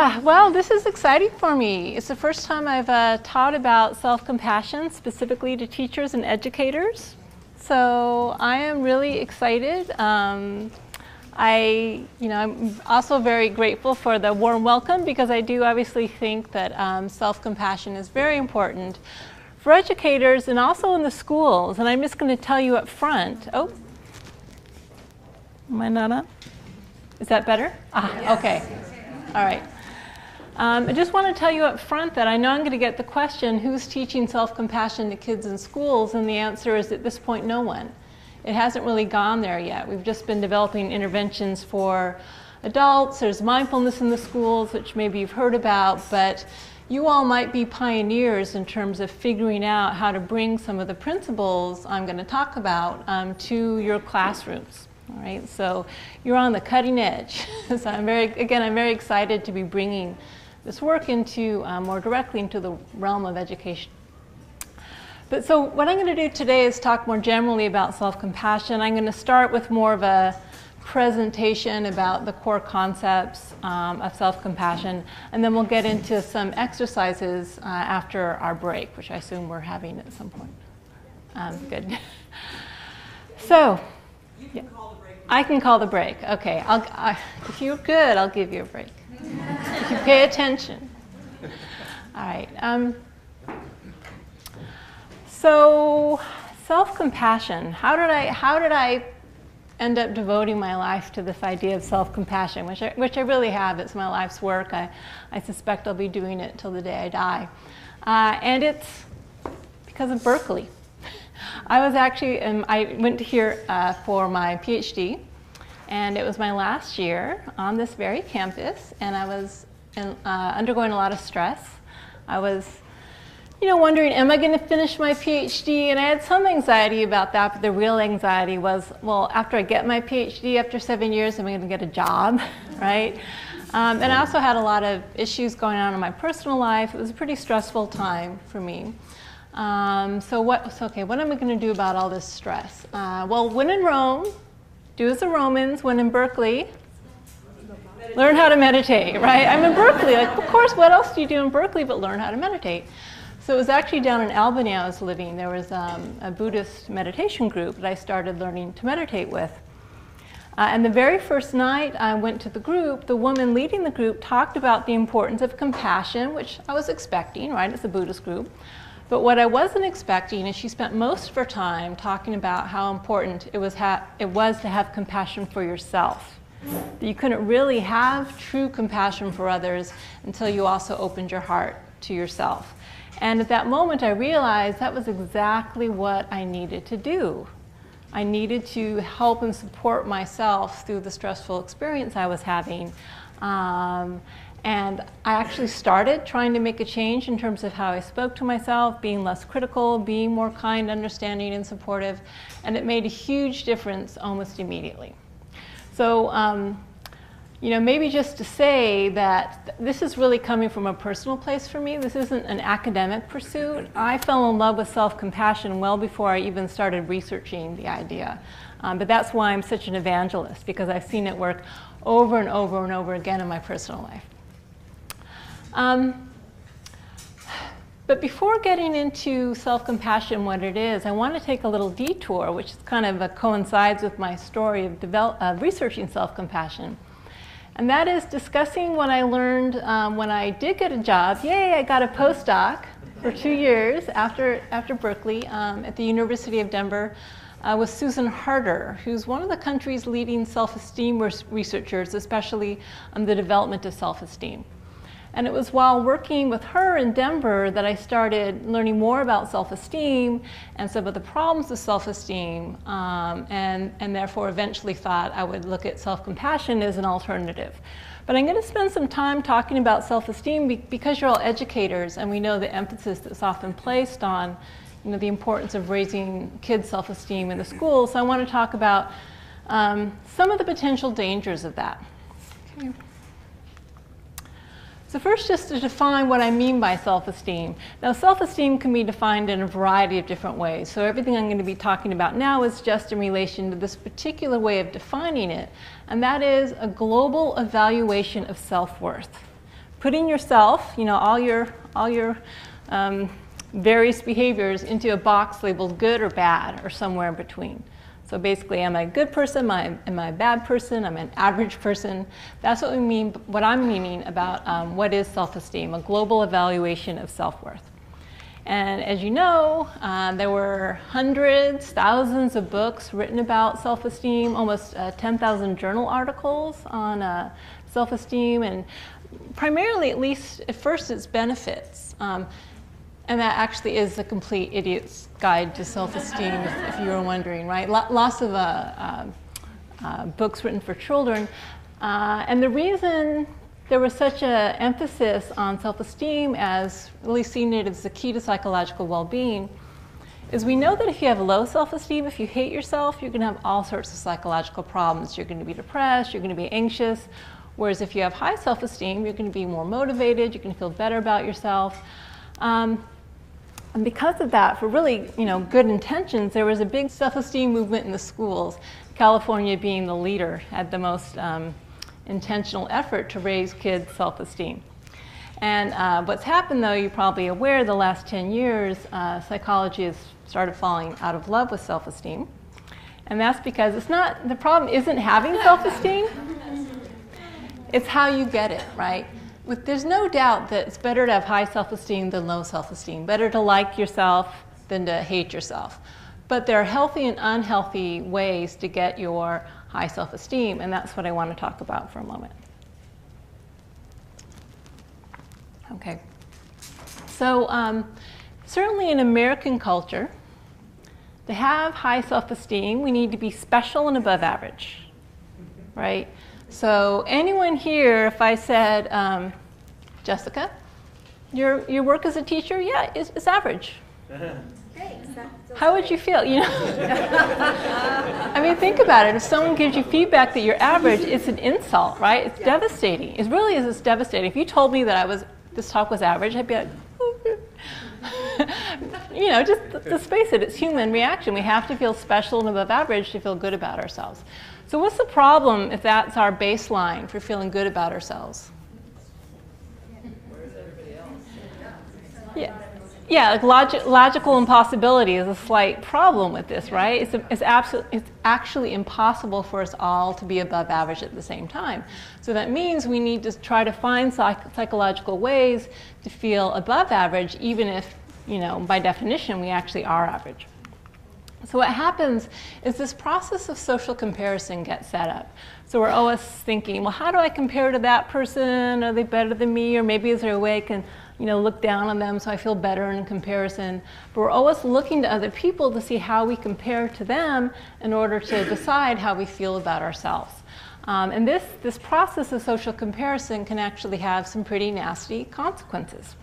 Well, this is exciting for me. It's the first time I've taught about self-compassion, specifically to teachers and educators. So I am really excited. I'm also very grateful for the warm welcome, because I do obviously think that self-compassion is very important for educators and also in the schools. And I'm just going to tell you up front. Oh, am I not up? Is that better? Yes. Okay. All right. I just want to tell you up front that I know I'm going to get the question, who's teaching self-compassion to kids in schools? And the answer is, at this point, no one. It hasn't really gone there yet. We've just been developing interventions for adults. There's mindfulness in the schools, which maybe you've heard about, but you all might be pioneers in terms of figuring out how to bring some of the principles I'm going to talk about to your classrooms. All right, so you're on the cutting edge. So I'm very excited to be bringing this work into more directly into the realm of education. But so what I'm going to do today is talk more generally about self-compassion. I'm going to start with more of a presentation about the core concepts of self-compassion, and then we'll get into some exercises after our break, which I assume we're having at some point. Good. So. Yeah. I can call the break. Okay. If you're good, I'll give you a break. If you pay attention. All right. So, self-compassion. How did I end up devoting my life to this idea of self-compassion, which I really have? It's my life's work. I suspect I'll be doing it till the day I die. And it's because of Berkeley. I went here for my PhD, and it was my last year on this very campus, and I was undergoing a lot of stress. I was, wondering, am I going to finish my PhD? And I had some anxiety about that, but the real anxiety was, well, after I get my PhD, after 7 years, am I going to get a job, right? And I also had a lot of issues going on in my personal life. It was a pretty stressful time for me. So what am I going to do about all this stress? Well, when in Rome, do as the Romans. When in Berkeley, learn how to meditate, right? I'm in Berkeley. Like, of course, what else do you do in Berkeley but learn how to meditate? So it was actually down in Albany I was living. There was a Buddhist meditation group that I started learning to meditate with. And the very first night I went to the group, the woman leading the group talked about the importance of compassion, which I was expecting, right? It's a Buddhist group. But what I wasn't expecting is she spent most of her time talking about how important it was to have compassion for yourself. That you couldn't really have true compassion for others until you also opened your heart to yourself. And at that moment I realized that was exactly what I needed to do. I needed to help and support myself through the stressful experience I was having. And I actually started trying to make a change in terms of how I spoke to myself, being less critical, being more kind, understanding, and supportive. And it made a huge difference almost immediately. So, maybe just to say that this is really coming from a personal place for me. This isn't an academic pursuit. I fell in love with self-compassion well before I even started researching the idea. But that's why I'm such an evangelist, because I've seen it work over and over and over again in my personal life. But before getting into self-compassion, what it is, I want to take a little detour, which kind of coincides with my story of researching self-compassion. And that is discussing what I learned when I did get a job. Yay, I got a postdoc for 2 years after Berkeley at the University of Denver with Susan Harder, who's one of the country's leading self-esteem researchers, especially on the development of self-esteem. And it was while working with her in Denver that I started learning more about self-esteem and some of the problems with self-esteem, and therefore eventually thought I would look at self-compassion as an alternative. But I'm going to spend some time talking about self-esteem because you're all educators, and we know the emphasis that's often placed on the importance of raising kids' self-esteem in the schools. So I want to talk about some of the potential dangers of that. Okay. So first, just to define what I mean by self-esteem. Now, self-esteem can be defined in a variety of different ways. So everything I'm going to be talking about now is just in relation to this particular way of defining it, and that is a global evaluation of self-worth putting yourself, all your various behaviors into a box labeled good or bad or somewhere in between. So basically, am I a good person? Am I a bad person? Am I an average person? That's what I'm meaning about what is self-esteem, a global evaluation of self-worth. And as you know, there were hundreds, thousands of books written about self-esteem, almost 10,000 journal articles on self-esteem, and primarily, at least at first, its benefits. And that actually is the complete idiot's guide to self-esteem, if you were wondering, right? Lots of books written for children. And the reason there was such an emphasis on self-esteem as really seeing it as the key to psychological well-being is we know that if you have low self-esteem, if you hate yourself, you're going to have all sorts of psychological problems. You're going to be depressed, you're going to be anxious. Whereas if you have high self-esteem, you're going to be more motivated, you're going to feel better about yourself. And because of that, for really good intentions, there was a big self-esteem movement in the schools. California being the leader had the most intentional effort to raise kids' self-esteem. And what's happened, though, you're probably aware, the last 10 years, psychology has started falling out of love with self-esteem. And that's because the problem isn't having self-esteem, it's how you get it, right? There's no doubt that it's better to have high self-esteem than low self-esteem, better to like yourself than to hate yourself. But there are healthy and unhealthy ways to get your high self-esteem, and that's what I want to talk about for a moment. Okay. So certainly in American culture, to have high self-esteem, we need to be special and above average, right? So anyone here, if I said, Jessica, your work as a teacher, yeah, it's average. Thanks. How would you feel? I mean, think about it. If someone gives you feedback that you're average, it's an insult, right? It's devastating. It really is. It's devastating. If you told me that this talk was average, I'd be like, just face it. It's human reaction. We have to feel special and above average to feel good about ourselves. So what's the problem if that's our baseline for feeling good about ourselves? Where's everybody else? Yeah, like logical impossibility is a slight problem with this, right? It's actually impossible for us all to be above average at the same time. So that means we need to try to find psychological ways to feel above average, even if, by definition, we actually are average. So what happens is this process of social comparison gets set up. So we're always thinking, well, how do I compare to that person? Are they better than me? Or maybe is there a way I can, look down on them so I feel better in comparison? But we're always looking to other people to see how we compare to them in order to decide how we feel about ourselves. And this process of social comparison can actually have some pretty nasty consequences.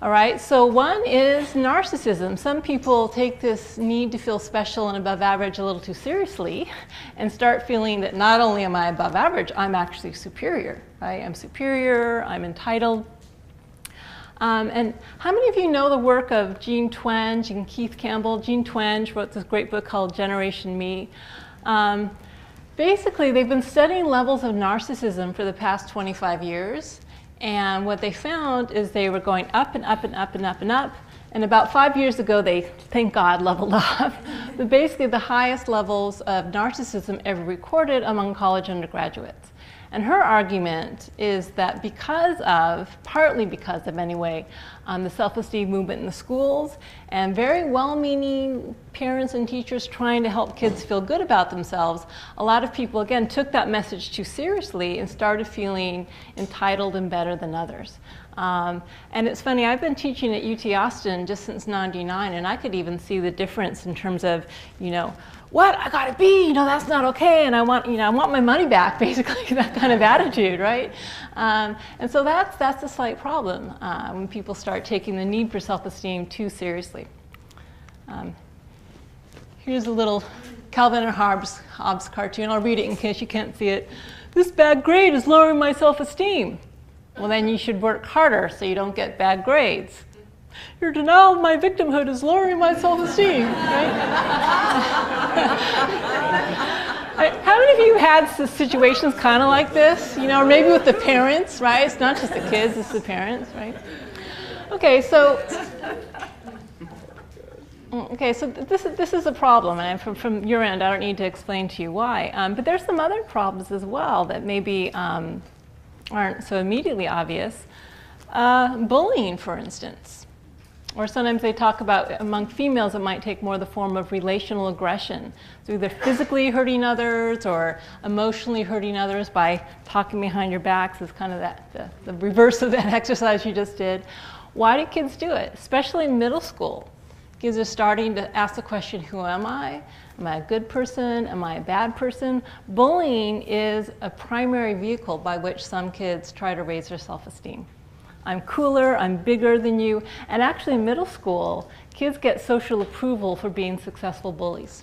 All right, so one is narcissism. Some people take this need to feel special and above average a little too seriously and start feeling that not only am I above average, I'm actually superior, right? I'm superior, I'm entitled. And how many of you know the work of Jean Twenge and Keith Campbell? Jean Twenge wrote this great book called Generation Me. Basically, they've been studying levels of narcissism for the past 25 years. And what they found is they were going up and up and up and up and up. And about 5 years ago, they, thank God, leveled off. But basically, the highest levels of narcissism ever recorded among college undergraduates. And her argument is that partly because of anyway, the self-esteem movement in the schools and very well-meaning parents and teachers trying to help kids feel good about themselves, a lot of people, again, took that message too seriously and started feeling entitled and better than others. And it's funny, I've been teaching at UT Austin just since '99, and I could even see the difference in terms of, what, I gotta be, that's not okay, and I want my money back, basically, that kind of attitude, right? And so that's a slight problem when people start taking the need for self-esteem too seriously. Here's a little Calvin and Hobbes cartoon. I'll read it in case you can't see it. This bad grade is lowering my self-esteem. Well, then you should work harder so you don't get bad grades. Your denial of my victimhood is lowering my self-esteem, right? How many of you had situations kind of like this? You know, or maybe with the parents, right? It's not just the kids, it's the parents, right? Okay, so this is a problem, and from your end, I don't need to explain to you why. But there's some other problems as well that maybe aren't so immediately obvious. Bullying, for instance. Or sometimes they talk about, among females, it might take more the form of relational aggression. So either physically hurting others or emotionally hurting others by talking behind your backs is kind of the reverse of that exercise you just did. Why do kids do it? Especially in middle school. Kids are starting to ask the question, who am I? Am I a good person? Am I a bad person? Bullying is a primary vehicle by which some kids try to raise their self-esteem. I'm cooler, I'm bigger than you. And actually in middle school, kids get social approval for being successful bullies,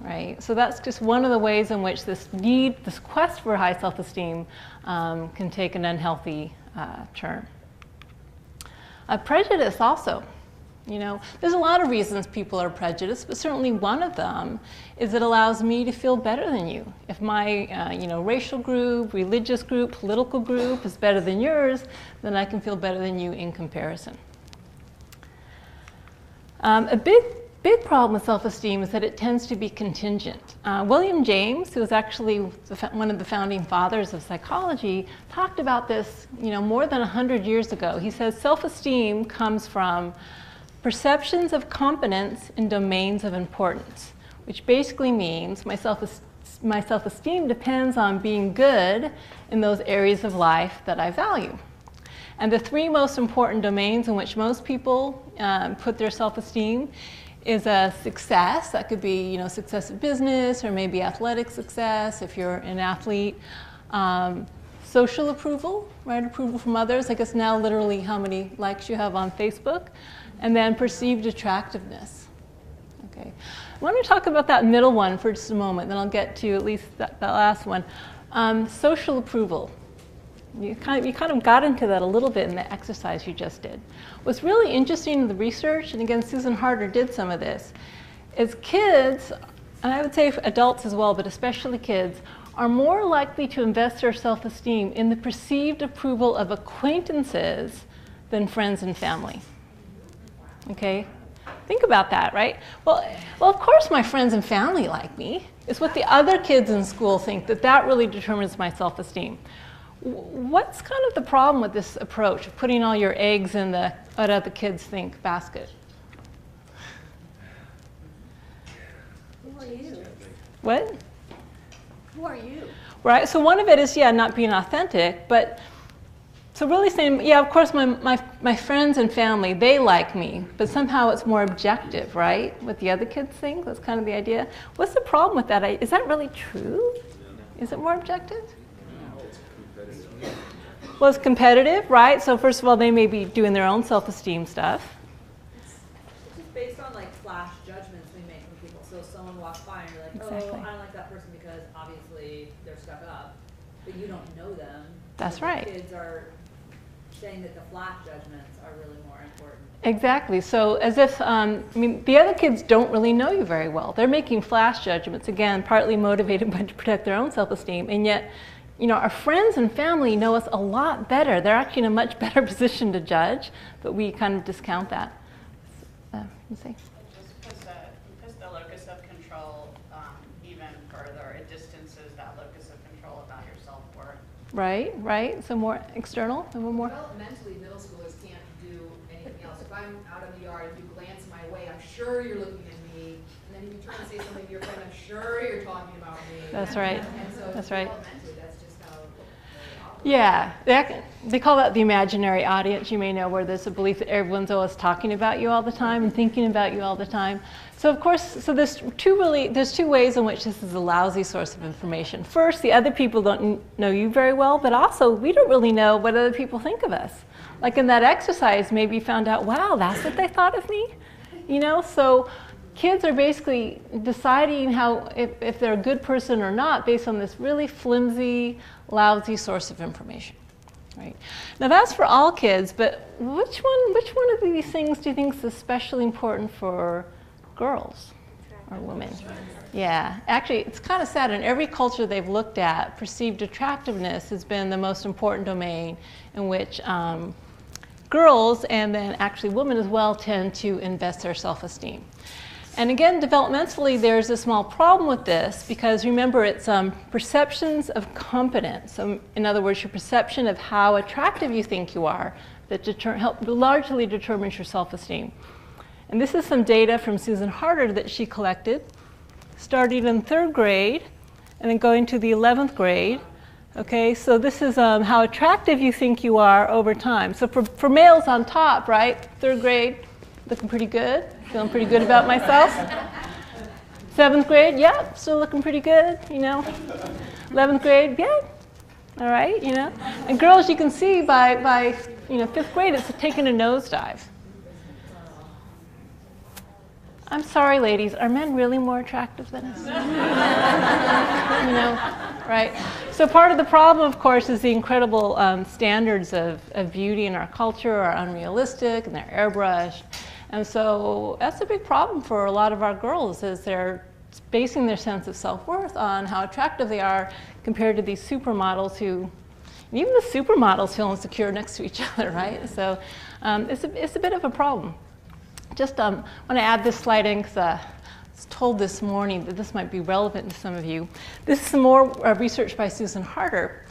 right? So that's just one of the ways in which this quest for high self-esteem can take an unhealthy turn. Prejudice also. You know, there's a lot of reasons people are prejudiced, but certainly one of them is it allows me to feel better than you. If my racial group, religious group, political group is better than yours, then I can feel better than you in comparison. A big problem with self-esteem is that it tends to be contingent. William James, who was actually one of the founding fathers of psychology, talked about this more than 100 years ago. He says self-esteem comes from perceptions of competence in domains of importance, which basically means my self-esteem depends on being good in those areas of life that I value. And the three most important domains in which most people put their self-esteem is success. That could be success in business or maybe athletic success if you're an athlete. Social approval, right? Approval from others. I guess now literally how many likes you have on Facebook. And then perceived attractiveness. Okay. I want to talk about that middle one for just a moment, then I'll get to at least that last one. Social approval. You kind of got into that a little bit in the exercise you just did. What's really interesting in the research, and again, Susan Harder did some of this, is kids, and I would say adults as well, but especially kids, are more likely to invest their self-esteem in the perceived approval of acquaintances than friends and family. Okay, think about that, right? Well, of course my friends and family like me. It's what the other kids in school think that really determines my self-esteem. What's kind of the problem with this approach of putting all your eggs in the what other kids think basket? Who are you? What? Who are you? Right, so one of it is, not being authentic, but so really saying, of course my friends and family, they like me, but somehow it's more objective, right? What the other kids think, that's kind of the idea. What's the problem with that? Is that really true? Is it more objective? Well, it's competitive, right? So first of all, they may be doing their own self-esteem stuff. It's just based on like flash judgments we make from people. So someone walks by and you're like, Exactly. I don't like that person because obviously they're stuck up, but you don't know them. That's so right. Kids are saying that the flash judgments are really more important. Exactly. So as if, the other kids don't really know you very well. They're making flash judgments, again, partly motivated by to protect their own self-esteem, and yet, our friends and family know us a lot better. They're actually in a much better position to judge, but we kind of discount that. You say? Just because the locus of control even further, it distances that locus of control about your self-worth. Right. So more external, a little more. Developmentally, middle schoolers can't do anything else. If I'm out in the yard and you glance my way, I'm sure you're looking at me. And then if you try to say something to your friend, I'm sure you're talking about me. That's right. And so That's right. developmentally, that's just how they operate. Yeah, they call that the imaginary audience. You may know, where there's a belief that everyone's always talking about you all the time and thinking about you all the time. So of course, there's two ways in which this is a lousy source of information. First, the other people don't know you very well, but also we don't really know what other people think of us. Like in that exercise, maybe you found out, wow, that's what they thought of me. So kids are basically deciding if they're a good person or not based on this really flimsy, lousy source of information. Right? Now that's for all kids, but which one of these things do you think is especially important for girls? or women. Yeah, actually, it's kind of sad. In every culture they've looked at, perceived attractiveness has been the most important domain in which girls, and then actually women as well, tend to invest their self-esteem. And again, developmentally, there's a small problem with this because remember, it's perceptions of competence. In other words, your perception of how attractive you think you are that largely determines your self-esteem. And this is some data from Susan Harder that she collected, starting in 3rd grade and then going to the 11th grade. Okay, so this is how attractive you think you are over time. So for males on top, right, 3rd grade, looking pretty good, feeling pretty good about myself. 7th grade, yeah, still looking pretty good, you know. 11th grade, yeah, all right, you know. And girls, you can see by 5th grade, it's taking a nosedive. I'm sorry, ladies, are men really more attractive than us? You know, right? So part of the problem, of course, is the incredible standards of beauty in our culture are unrealistic and they're airbrushed. And so that's a big problem for a lot of our girls is they're basing their sense of self-worth on how attractive they are compared to these supermodels who, and even the supermodels feel insecure next to each other, right? So it's a bit of a problem. Just want to add this slide in because I was told this morning that this might be relevant to some of you. This is some more research by Susan Harder.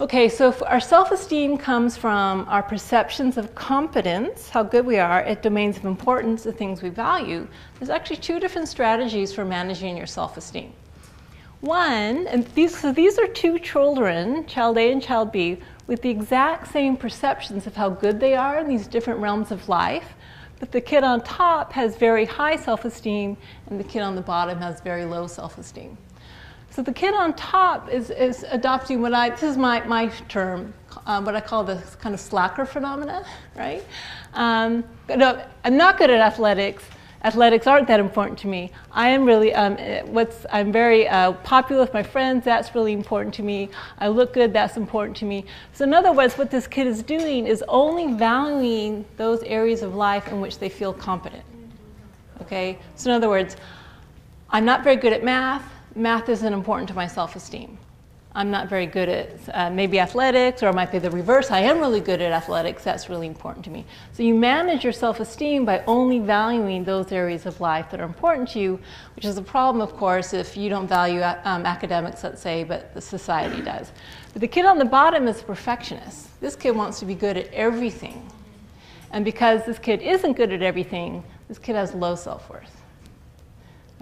Okay, so our self-esteem comes from our perceptions of competence, how good we are at domains of importance, the things we value. There's actually 2 different strategies for managing your self-esteem. One, and these are 2 children, child A and child B, with the exact same perceptions of how good they are in these different realms of life. But the kid on top has very high self-esteem, and the kid on the bottom has very low self-esteem. So the kid on top is adopting this is my term, what I call the kind of slacker phenomena, right? No, I'm not good at athletics. Athletics aren't that important to me. I am really, I'm very popular with my friends, that's really important to me. I look good, that's important to me. So in other words, what this kid is doing is only valuing those areas of life in which they feel competent. Okay? So in other words, I'm not very good at math. Math isn't important to my self-esteem. I'm not very good at maybe athletics, or it might be the reverse. I am really good at athletics. That's really important to me. So you manage your self-esteem by only valuing those areas of life that are important to you, which is a problem, of course, if you don't value academics, let's say, but the society does. But the kid on the bottom is a perfectionist. This kid wants to be good at everything. And because this kid isn't good at everything, this kid has low self-worth.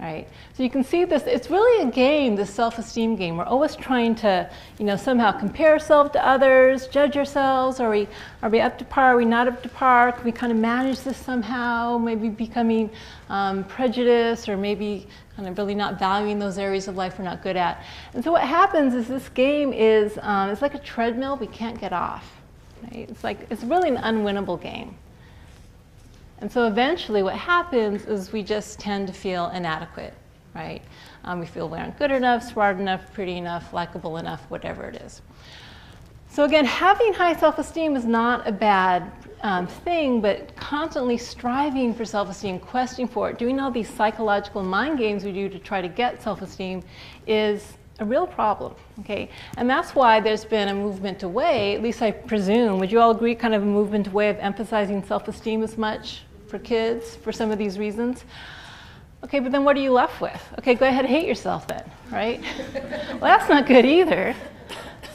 Right? So you can see this, it's really a game, this self-esteem game. We're always trying to, somehow compare ourselves to others, judge ourselves. Are we up to par? Are we not up to par? Can we kind of manage this somehow? Maybe becoming prejudiced, or maybe kind of really not valuing those areas of life we're not good at. And so what happens is this game is, it's like a treadmill we can't get off. Right? It's really an unwinnable game. And so eventually what happens is we just tend to feel inadequate, right? We feel we aren't good enough, smart enough, pretty enough, likable enough, whatever it is. So again, having high self-esteem is not a bad thing, but constantly striving for self-esteem, questing for it, doing all these psychological mind games we do to try to get self-esteem is a real problem, okay? And that's why there's been a movement away, at least I presume, would you all agree, kind of a movement away of emphasizing self-esteem as much for kids for some of these reasons? Okay, but then what are you left with? Okay, go ahead and hate yourself then, right? Well, that's not good either.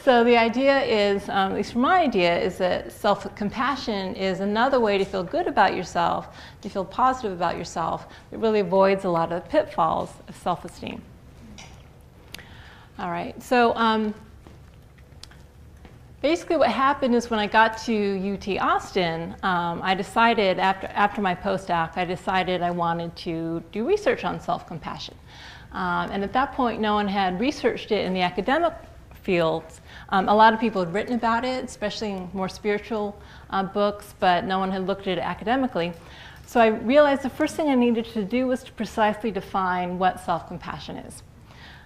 So the idea is, at least from my idea, is that self-compassion is another way to feel good about yourself, to feel positive about yourself. It really avoids a lot of the pitfalls of self-esteem. All right, so basically what happened is when I got to UT Austin, I decided, after my postdoc, I decided I wanted to do research on self-compassion. And at that point, no one had researched it in the academic fields. A lot of people had written about it, especially in more spiritual books, but no one had looked at it academically. So I realized the first thing I needed to do was to precisely define what self-compassion is.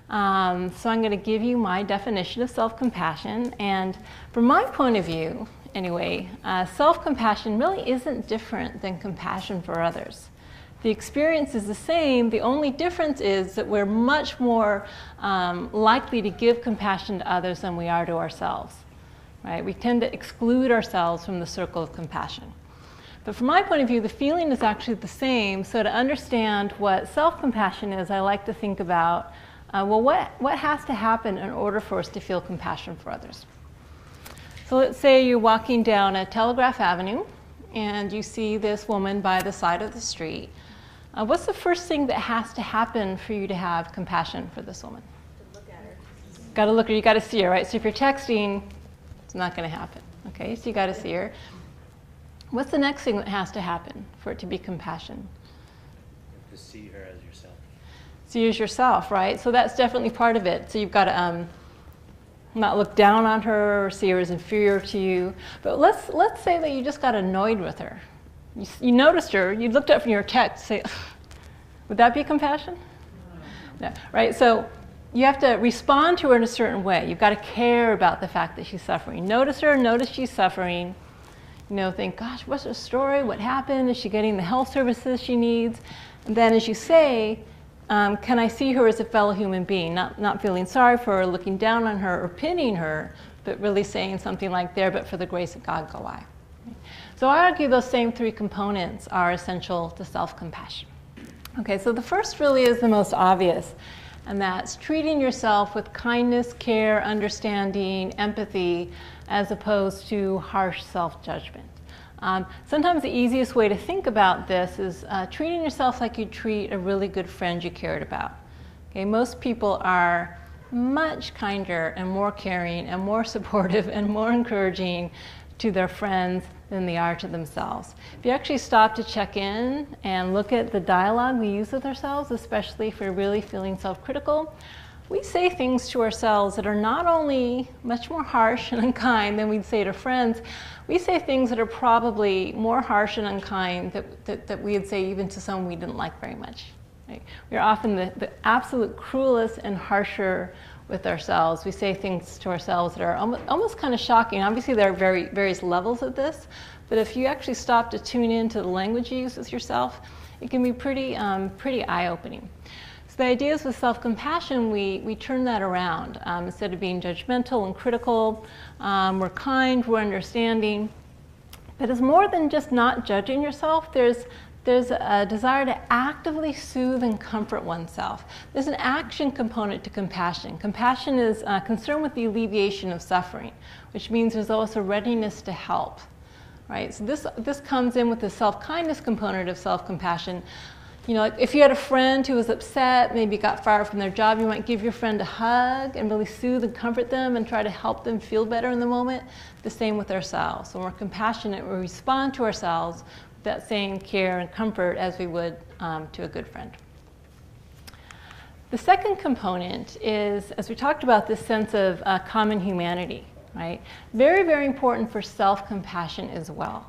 So I'm going to give you my definition of self-compassion, and from my point of view, anyway, self-compassion really isn't different than compassion for others. The experience is the same. The only difference is that we're much more likely to give compassion to others than we are to ourselves. Right? We tend to exclude ourselves from the circle of compassion. But from my point of view, the feeling is actually the same. So to understand what self-compassion is, I like to think about, what has to happen in order for us to feel compassion for others? So let's say you're walking down a Telegraph Avenue and you see this woman by the side of the street. What's the first thing that has to happen for you to have compassion for this woman? To look at her. Got to look at her, you got to see her, right? So if you're texting, it's not going to happen. Okay, so you got to see her. What's the next thing that has to happen for it to be compassion? To see her as yourself. See as yourself, right? So that's definitely part of it. So you've got to not look down on her or see her as inferior to you. But let's say that you just got annoyed with her. You noticed her, you looked up from your text, say, would that be compassion? No, right? So you have to respond to her in a certain way. You've got to care about the fact that she's suffering. Notice her, notice she's suffering. Think, gosh, what's her story? What happened? Is she getting the health services she needs? And then as you say, can I see her as a fellow human being? Not feeling sorry for her, looking down on her, or pitying her, but really saying something like, there, but for the grace of God, go I. So I argue those same three components are essential to self-compassion. Okay, so the first really is the most obvious, and that's treating yourself with kindness, care, understanding, empathy, as opposed to harsh self-judgment. Sometimes the easiest way to think about this is treating yourself like you treat a really good friend you cared about. Okay, most people are much kinder and more caring and more supportive and more encouraging to their friends than they are to themselves. If you actually stop to check in and look at the dialogue we use with ourselves, especially if we're really feeling self-critical, we say things to ourselves that are not only much more harsh and unkind than we'd say to friends, we say things that are probably more harsh and unkind that we'd say even to someone we didn't like very much. Right? We're often the absolute cruelest and harsher with ourselves. We say things to ourselves that are almost kind of shocking. Obviously, there are various levels of this, but if you actually stop to tune into the language you use with yourself, it can be pretty eye-opening. So the idea is with self-compassion, we turn that around. Instead of being judgmental and critical, we're kind, we're understanding. But it's more than just not judging yourself. There's a desire to actively soothe and comfort oneself. There's an action component to compassion. Compassion is concern with the alleviation of suffering, which means there's also a readiness to help. Right? So this comes in with the self-kindness component of self-compassion. Like if you had a friend who was upset, maybe got fired from their job, you might give your friend a hug and really soothe and comfort them and try to help them feel better in the moment. The same with ourselves. When we're compassionate, we respond to ourselves with that same care and comfort as we would to a good friend. The second component is, as we talked about, this sense of common humanity, right? Very, very important for self-compassion as well.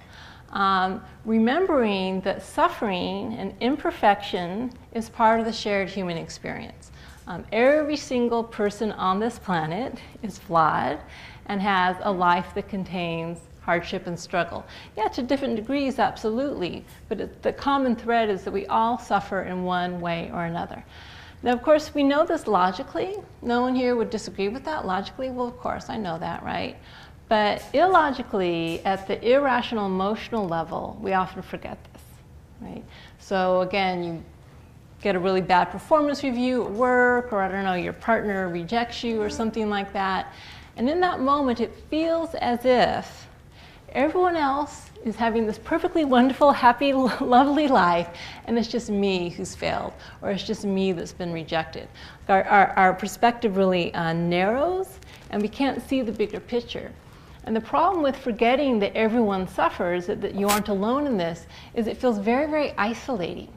Remembering that suffering and imperfection is part of the shared human experience. Every single person on this planet is flawed and has a life that contains hardship and struggle. Yeah, to different degrees, absolutely, but the common thread is that we all suffer in one way or another. Now, of course, we know this logically. No one here would disagree with that. Logically, well, of course, I know that, right? But illogically, at the irrational emotional level, we often forget this, right? So again, you get a really bad performance review at work, or I don't know, your partner rejects you or something like that. And in that moment, it feels as if everyone else is having this perfectly wonderful, happy, lovely life, and it's just me who's failed, or it's just me that's been rejected. Our perspective really narrows, and we can't see the bigger picture. And the problem with forgetting that everyone suffers, that you aren't alone in this, is it feels very, very isolating.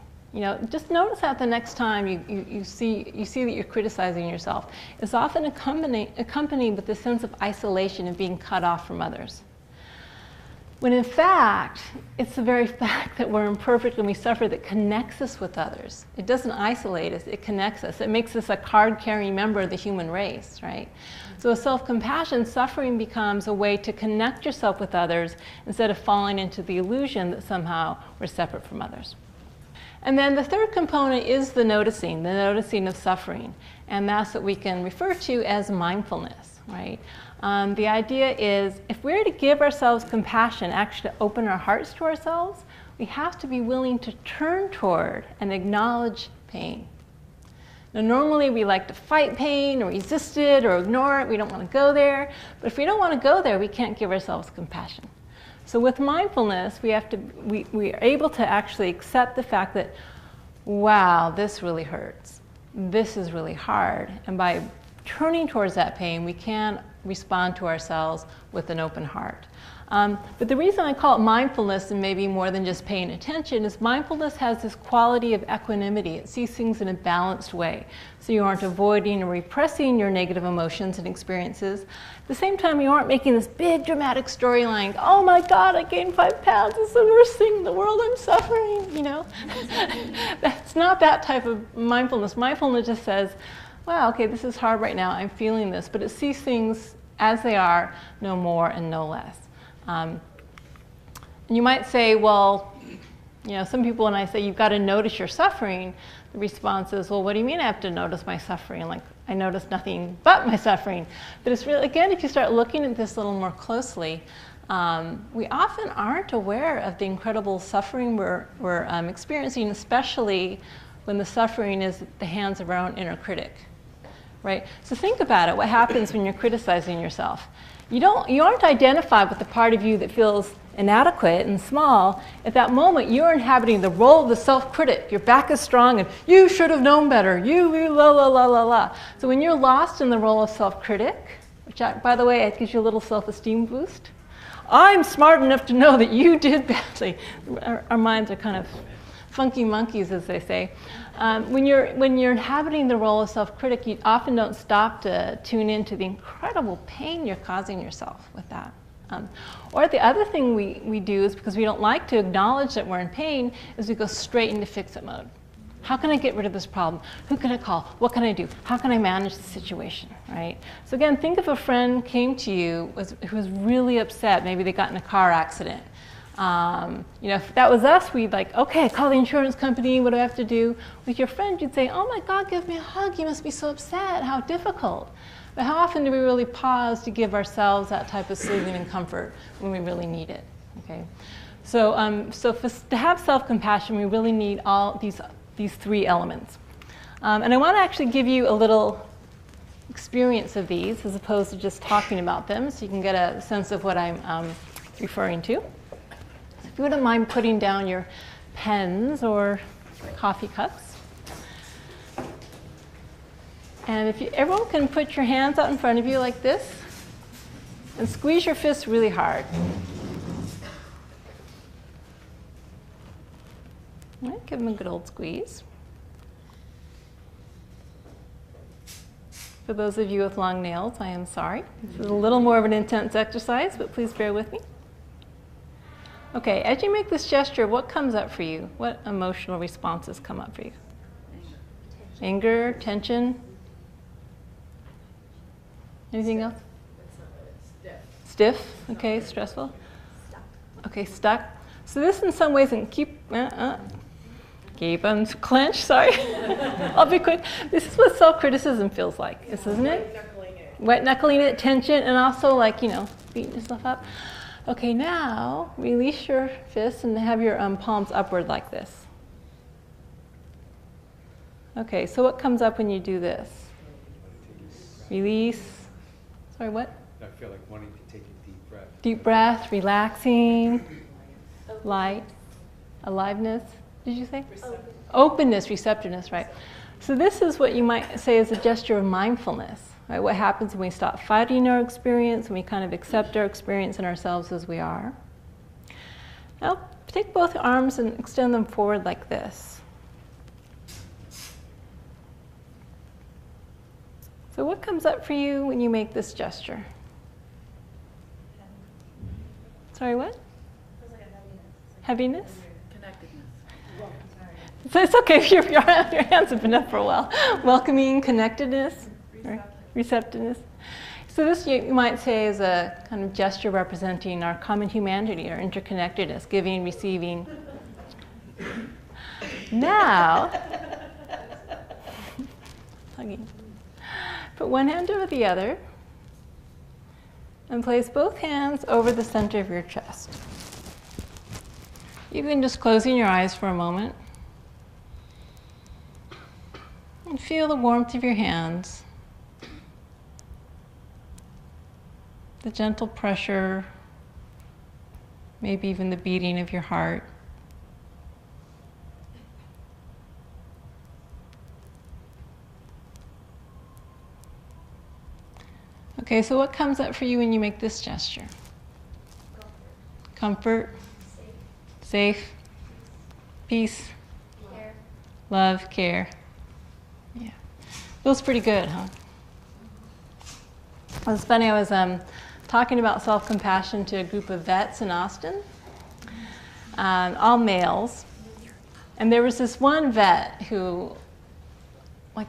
Just notice that the next time you see that you're criticizing yourself. It's often accompanied with this sense of isolation and being cut off from others. When in fact, it's the very fact that we're imperfect and we suffer that connects us with others. It doesn't isolate us, it connects us. It makes us a card-carrying member of the human race, right? So with self-compassion, suffering becomes a way to connect yourself with others instead of falling into the illusion that somehow we're separate from others. And then the third component is the noticing of suffering. And that's what we can refer to as mindfulness, right? The idea is if we're to give ourselves compassion, actually to open our hearts to ourselves, we have to be willing to turn toward and acknowledge pain. Now, normally we like to fight pain or resist it or ignore it. We don't want to go there. But if we don't want to go there, we can't give ourselves compassion. So with mindfulness, we are able to actually accept the fact that, wow, this really hurts. This is really hard. And by turning towards that pain, we can respond to ourselves with an open heart. But the reason I call it mindfulness, and maybe more than just paying attention, is mindfulness has this quality of equanimity. It sees things in a balanced way. So you aren't avoiding or repressing your negative emotions and experiences. At the same time, you aren't making this big dramatic storyline. Oh my God, I gained 5 pounds. It's the worst thing in the world. I'm suffering, you know. That's not that type of mindfulness. Mindfulness just says, wow, okay, this is hard right now. I'm feeling this. But it sees things as they are, no more and no less. And you might say, well, you know, some people when I say you've got to notice your suffering, the response is, well, what do you mean I have to notice my suffering? Like, I notice nothing but my suffering. But it's really, again, if you start looking at this a little more closely, we often aren't aware of the incredible suffering we're experiencing, especially when the suffering is at the hands of our own inner critic, right? So think about it. What happens when you're criticizing yourself? You aren't identified with the part of you that feels inadequate and small. At that moment, you're inhabiting the role of the self-critic. Your back is strong and you should have known better. You la la la la la. So when you're lost in the role of self-critic, which by the way, it gives you a little self-esteem boost. I'm smart enough to know that you did badly. Our minds are kind of funky monkeys, as they say. When you're inhabiting the role of self-critic, you often don't stop to tune into the incredible pain you're causing yourself with that. Or the other thing we do is, because we don't like to acknowledge that we're in pain, is we go straight into fix-it mode. How can I get rid of this problem? Who can I call? What can I do? How can I manage the situation, right? So again, think if a friend came to you who was really upset. Maybe they got in a car accident. You know, if that was us, we'd like, okay, call the insurance company, what do I have to do? With your friend, you'd say, oh my God, give me a hug, you must be so upset, how difficult. But how often do we really pause to give ourselves that type of soothing and comfort when we really need it, okay? So, to have self-compassion, we really need all these 3 elements. And I want to actually give you a little experience of these as opposed to just talking about them, so you can get a sense of what I'm referring to. If you wouldn't mind putting down your pens or coffee cups. And if everyone can put your hands out in front of you like this and squeeze your fists really hard. All right, give them a good old squeeze. For those of you with long nails, I am sorry. This is a little more of an intense exercise, but please bear with me. Okay, as you make this gesture, what comes up for you? What emotional responses come up for you? Anger, tension? Anything else? Stiff, okay, stressful? Okay, stuck. So this in some ways, and keep them clenched, sorry. I'll be quick. This is what self-criticism feels like, isn't it? White knuckling it, tension, and also like, you know, beating yourself up. Okay, now release your fists and have your palms upward like this. Okay, so what comes up when you do this? Release. Sorry, what? I feel like wanting to take a deep breath. Deep breath, relaxing, light, aliveness. Did you say? Openness, receptiveness, right. So this is what you might say is a gesture of mindfulness. Right? What happens when we stop fighting our experience and we kind of accept our experience and ourselves as we are. Now, take both arms and extend them forward like this. So what comes up for you when you make this gesture? Sorry, what? Heaviness? So it's okay if your hands have been up for a while. Welcoming, connectedness, receptiveness. So this you might say is a kind of gesture representing our common humanity, our interconnectedness, giving, receiving. Now, hugging. Put one hand over the other and place both hands over the center of your chest. You can just closing your eyes for a moment and feel the warmth of your hands, the gentle pressure, maybe even the beating of your heart. Okay, so what comes up for you when you make this gesture? Comfort, safe, peace, Care. love, care. Yeah, feels pretty good, huh? It was funny, I was talking about self-compassion to a group of vets in Austin, all males, and there was this one vet who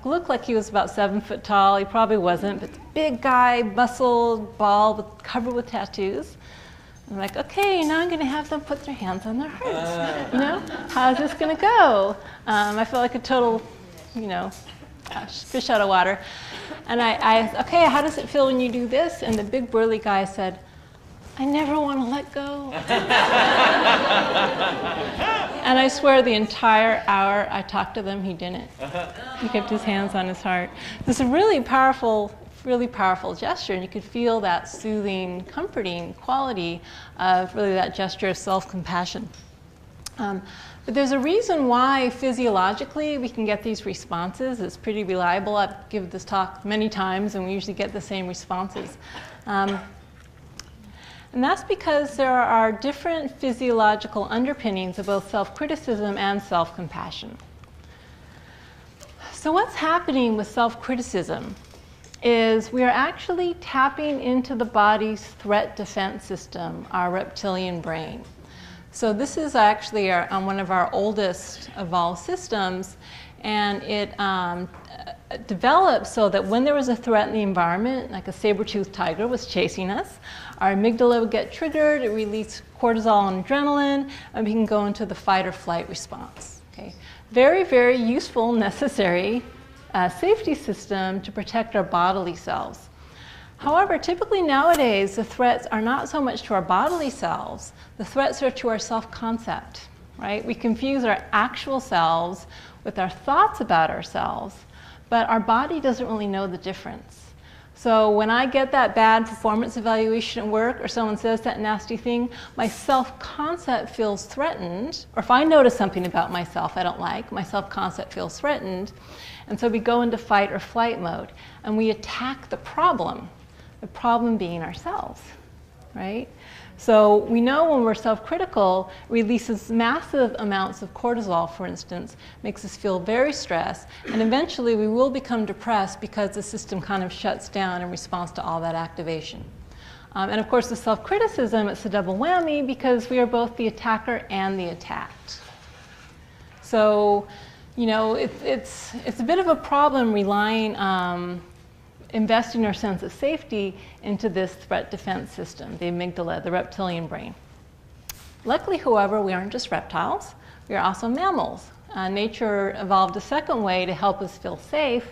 looked like he was about 7 foot tall. He probably wasn't, but big guy, muscled, bald, covered with tattoos. I'm like, okay, now I'm going to have them put their hands on their hearts. You know, how's this going to go? I felt like a total, fish out of water. And I okay, how does it feel when you do this? And the big burly guy said, I never want to let go. And I swear the entire hour I talked to them, he didn't. He kept his hands on his heart. This is a really powerful gesture, and you could feel that soothing, comforting quality of really that gesture of self-compassion. But there's a reason why physiologically we can get these responses. It's pretty reliable. I've given this talk many times, and we usually get the same responses. And that's because there are different physiological underpinnings of both self-criticism and self-compassion. So what's happening with self-criticism is we are actually tapping into the body's threat defense system, our reptilian brain. So this is actually one of our oldest evolved systems, and it developed so that when there was a threat in the environment, like a saber-toothed tiger was chasing us, our amygdala would get triggered, it released cortisol and adrenaline, and we can go into the fight or flight response. Okay? Very, very useful, necessary safety system to protect our bodily selves. However, typically nowadays, the threats are not so much to our bodily selves, the threats are to our self-concept, right? We confuse our actual selves with our thoughts about ourselves, but our body doesn't really know the difference. So when I get that bad performance evaluation at work, or someone says that nasty thing, my self-concept feels threatened, or if I notice something about myself I don't like, my self-concept feels threatened, and so we go into fight or flight mode, and we attack the problem being ourselves, right? So we know when we're self-critical, it releases massive amounts of cortisol, for instance, makes us feel very stressed, and eventually we will become depressed because the system kind of shuts down in response to all that activation. And of course, the self-criticism, it's a double whammy because we are both the attacker and the attacked. So, it's a bit of a problem relying investing our sense of safety into this threat defense system, the amygdala, the reptilian brain. Luckily, however, we aren't just reptiles, we are also mammals. Nature evolved a second way to help us feel safe,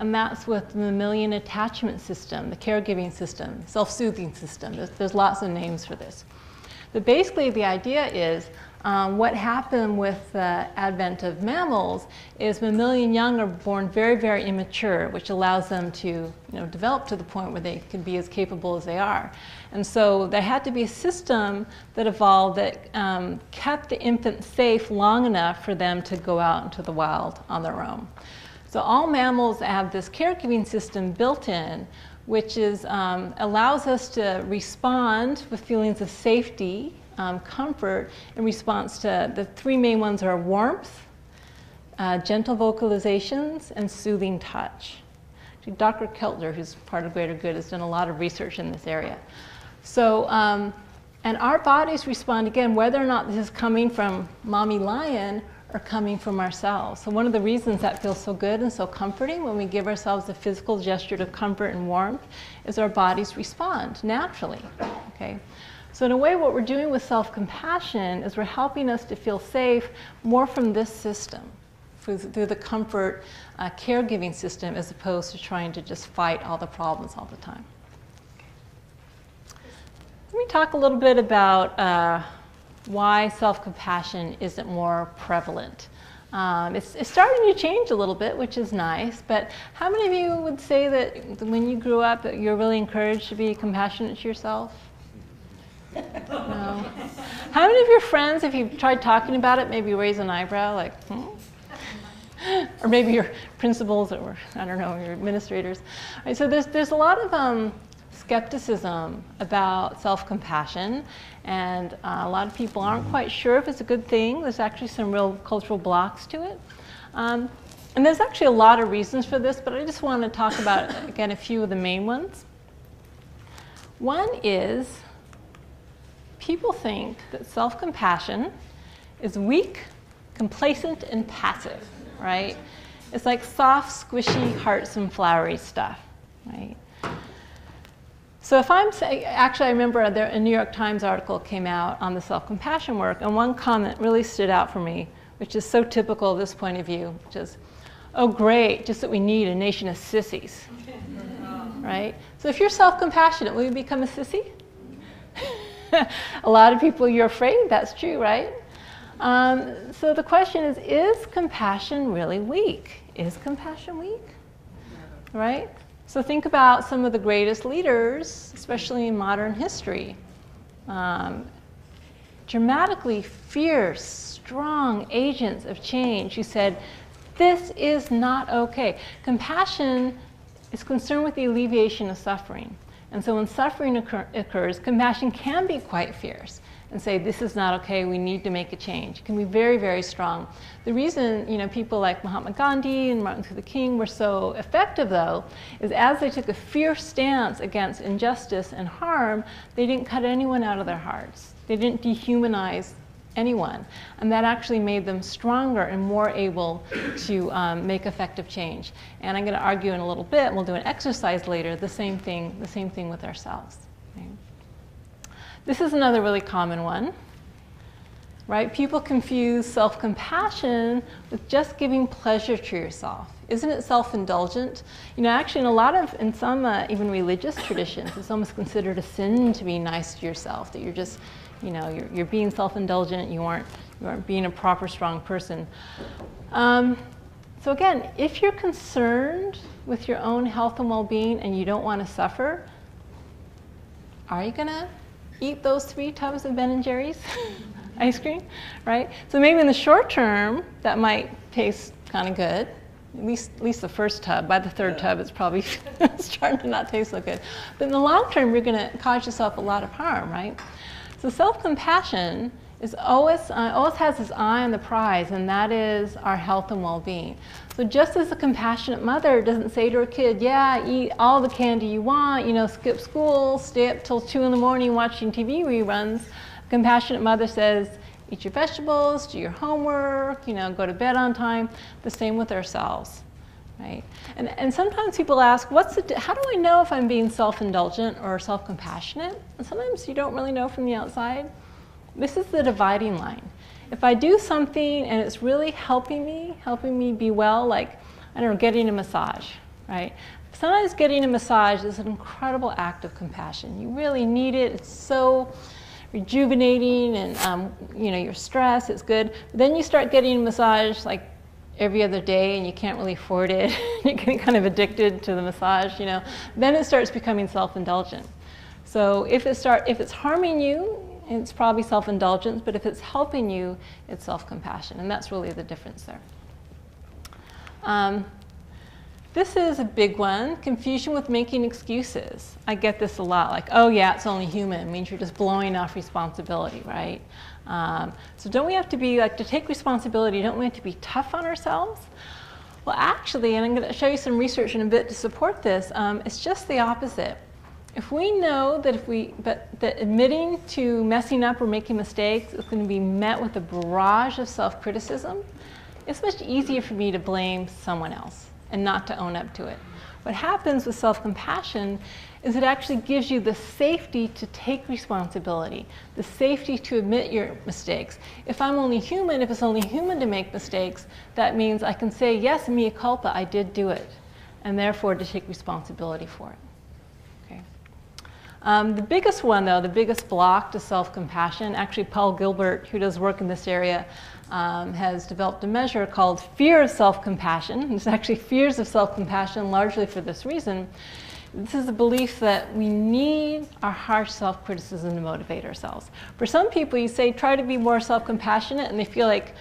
and that's with the mammalian attachment system, the caregiving system, self-soothing system. There's lots of names for this. But basically, the idea is what happened with the advent of mammals is mammalian young are born very, very immature, which allows them to develop to the point where they can be as capable as they are. And so there had to be a system that evolved that kept the infant safe long enough for them to go out into the wild on their own. So all mammals have this caregiving system built in, which is, allows us to respond with feelings of safety, comfort, in response to the three main ones are warmth, gentle vocalizations, and soothing touch. Actually, Dr. Keltner, who's part of Greater Good, has done a lot of research in this area. So, and our bodies respond again, whether or not this is coming from mommy lion or coming from ourselves. So one of the reasons that feels so good and so comforting when we give ourselves a physical gesture of comfort and warmth is our bodies respond naturally, okay? So in a way, what we're doing with self-compassion is we're helping us to feel safe more from this system, through the comfort caregiving system, as opposed to trying to just fight all the problems all the time. Let me talk a little bit about why self-compassion isn't more prevalent. It's starting to change a little bit, which is nice, but how many of you would say that when you grew up that you're really encouraged to be compassionate to yourself? No. How many of your friends, if you've tried talking about it, maybe raise an eyebrow, like, or maybe your principals or, I don't know, your administrators. All right, so there's a lot of skepticism about self-compassion, and a lot of people aren't quite sure if it's a good thing. There's actually some real cultural blocks to it. And there's actually a lot of reasons for this, but I just want to talk about, again, a few of the main ones. One is people think that self-compassion is weak, complacent, and passive, right? It's like soft, squishy, heartsome, flowery stuff, right? So if I'm saying, actually I remember a New York Times article came out on the self-compassion work, and one comment really stood out for me, which is so typical of this point of view, which is, oh great, just that we need a nation of sissies, right? So if you're self-compassionate, will you become a sissy? A lot of people, you're afraid that's true, right? So the question is compassion really weak? Is compassion weak, right? So think about some of the greatest leaders, especially in modern history. Dramatically fierce, strong agents of change who said, this is not okay. Compassion is concerned with the alleviation of suffering. And so when suffering occurs, compassion can be quite fierce and say, this is not okay, we need to make a change. It can be very, very strong. The reason, people like Mahatma Gandhi and Martin Luther King were so effective, though, is as they took a fierce stance against injustice and harm, they didn't cut anyone out of their hearts. They didn't dehumanize anyone. And that actually made them stronger and more able to make effective change. And I'm going to argue in a little bit, and we'll do an exercise later, the same thing with ourselves. Okay? This is another really common one, right? People confuse self-compassion with just giving pleasure to yourself. Isn't it self-indulgent? Actually in some even religious traditions, it's almost considered a sin to be nice to yourself, that you're just, you're being self-indulgent, you aren't being a proper, strong person. So again, if you're concerned with your own health and well-being and you don't want to suffer, are you gonna eat those 3 tubs of Ben & Jerry's ice cream, right? So maybe in the short term, that might taste kind of good, at least the first tub. By the 3rd tub, it's probably starting to not taste so good. But in the long term, you're gonna cause yourself a lot of harm, right? So self-compassion is always has its eye on the prize, and that is our health and well-being. So just as a compassionate mother doesn't say to her kid, yeah, eat all the candy you want, skip school, stay up till 2 in the morning watching TV reruns, a compassionate mother says, eat your vegetables, do your homework, go to bed on time. The same with ourselves, right? And sometimes people ask, how do I know if I'm being self-indulgent or self-compassionate? And sometimes you don't really know from the outside. This is the dividing line. If I do something and it's really helping me be well, like, I don't know, getting a massage, right? Sometimes getting a massage is an incredible act of compassion. You really need it. It's so rejuvenating, and your stress, it's good. But then you start getting a massage like every other day and you can't really afford it. You're getting kind of addicted to the massage, Then it starts becoming self-indulgent. So if it's harming you, it's probably self-indulgence, but if it's helping you, it's self-compassion, and that's really the difference there. This is a big one, confusion with making excuses. I get this a lot, like, oh yeah, it's only human. It means you're just blowing off responsibility, right? So don't we have to be, to take responsibility, don't we have to be tough on ourselves? Well, actually, and I'm going to show you some research in a bit to support this, it's just the opposite. If we know that that admitting to messing up or making mistakes is going to be met with a barrage of self-criticism, it's much easier for me to blame someone else and not to own up to it. What happens with self-compassion is it actually gives you the safety to take responsibility, the safety to admit your mistakes. If I'm only human, if it's only human to make mistakes, that means I can say, yes, mea culpa, I did do it, and therefore to take responsibility for it. The biggest one, though, the biggest block to self-compassion, actually Paul Gilbert, who does work in this area, has developed a measure called fear of self-compassion. It's actually fears of self-compassion largely for this reason. This is a belief that we need our harsh self-criticism to motivate ourselves. For some people, you say, try to be more self-compassionate, and they feel like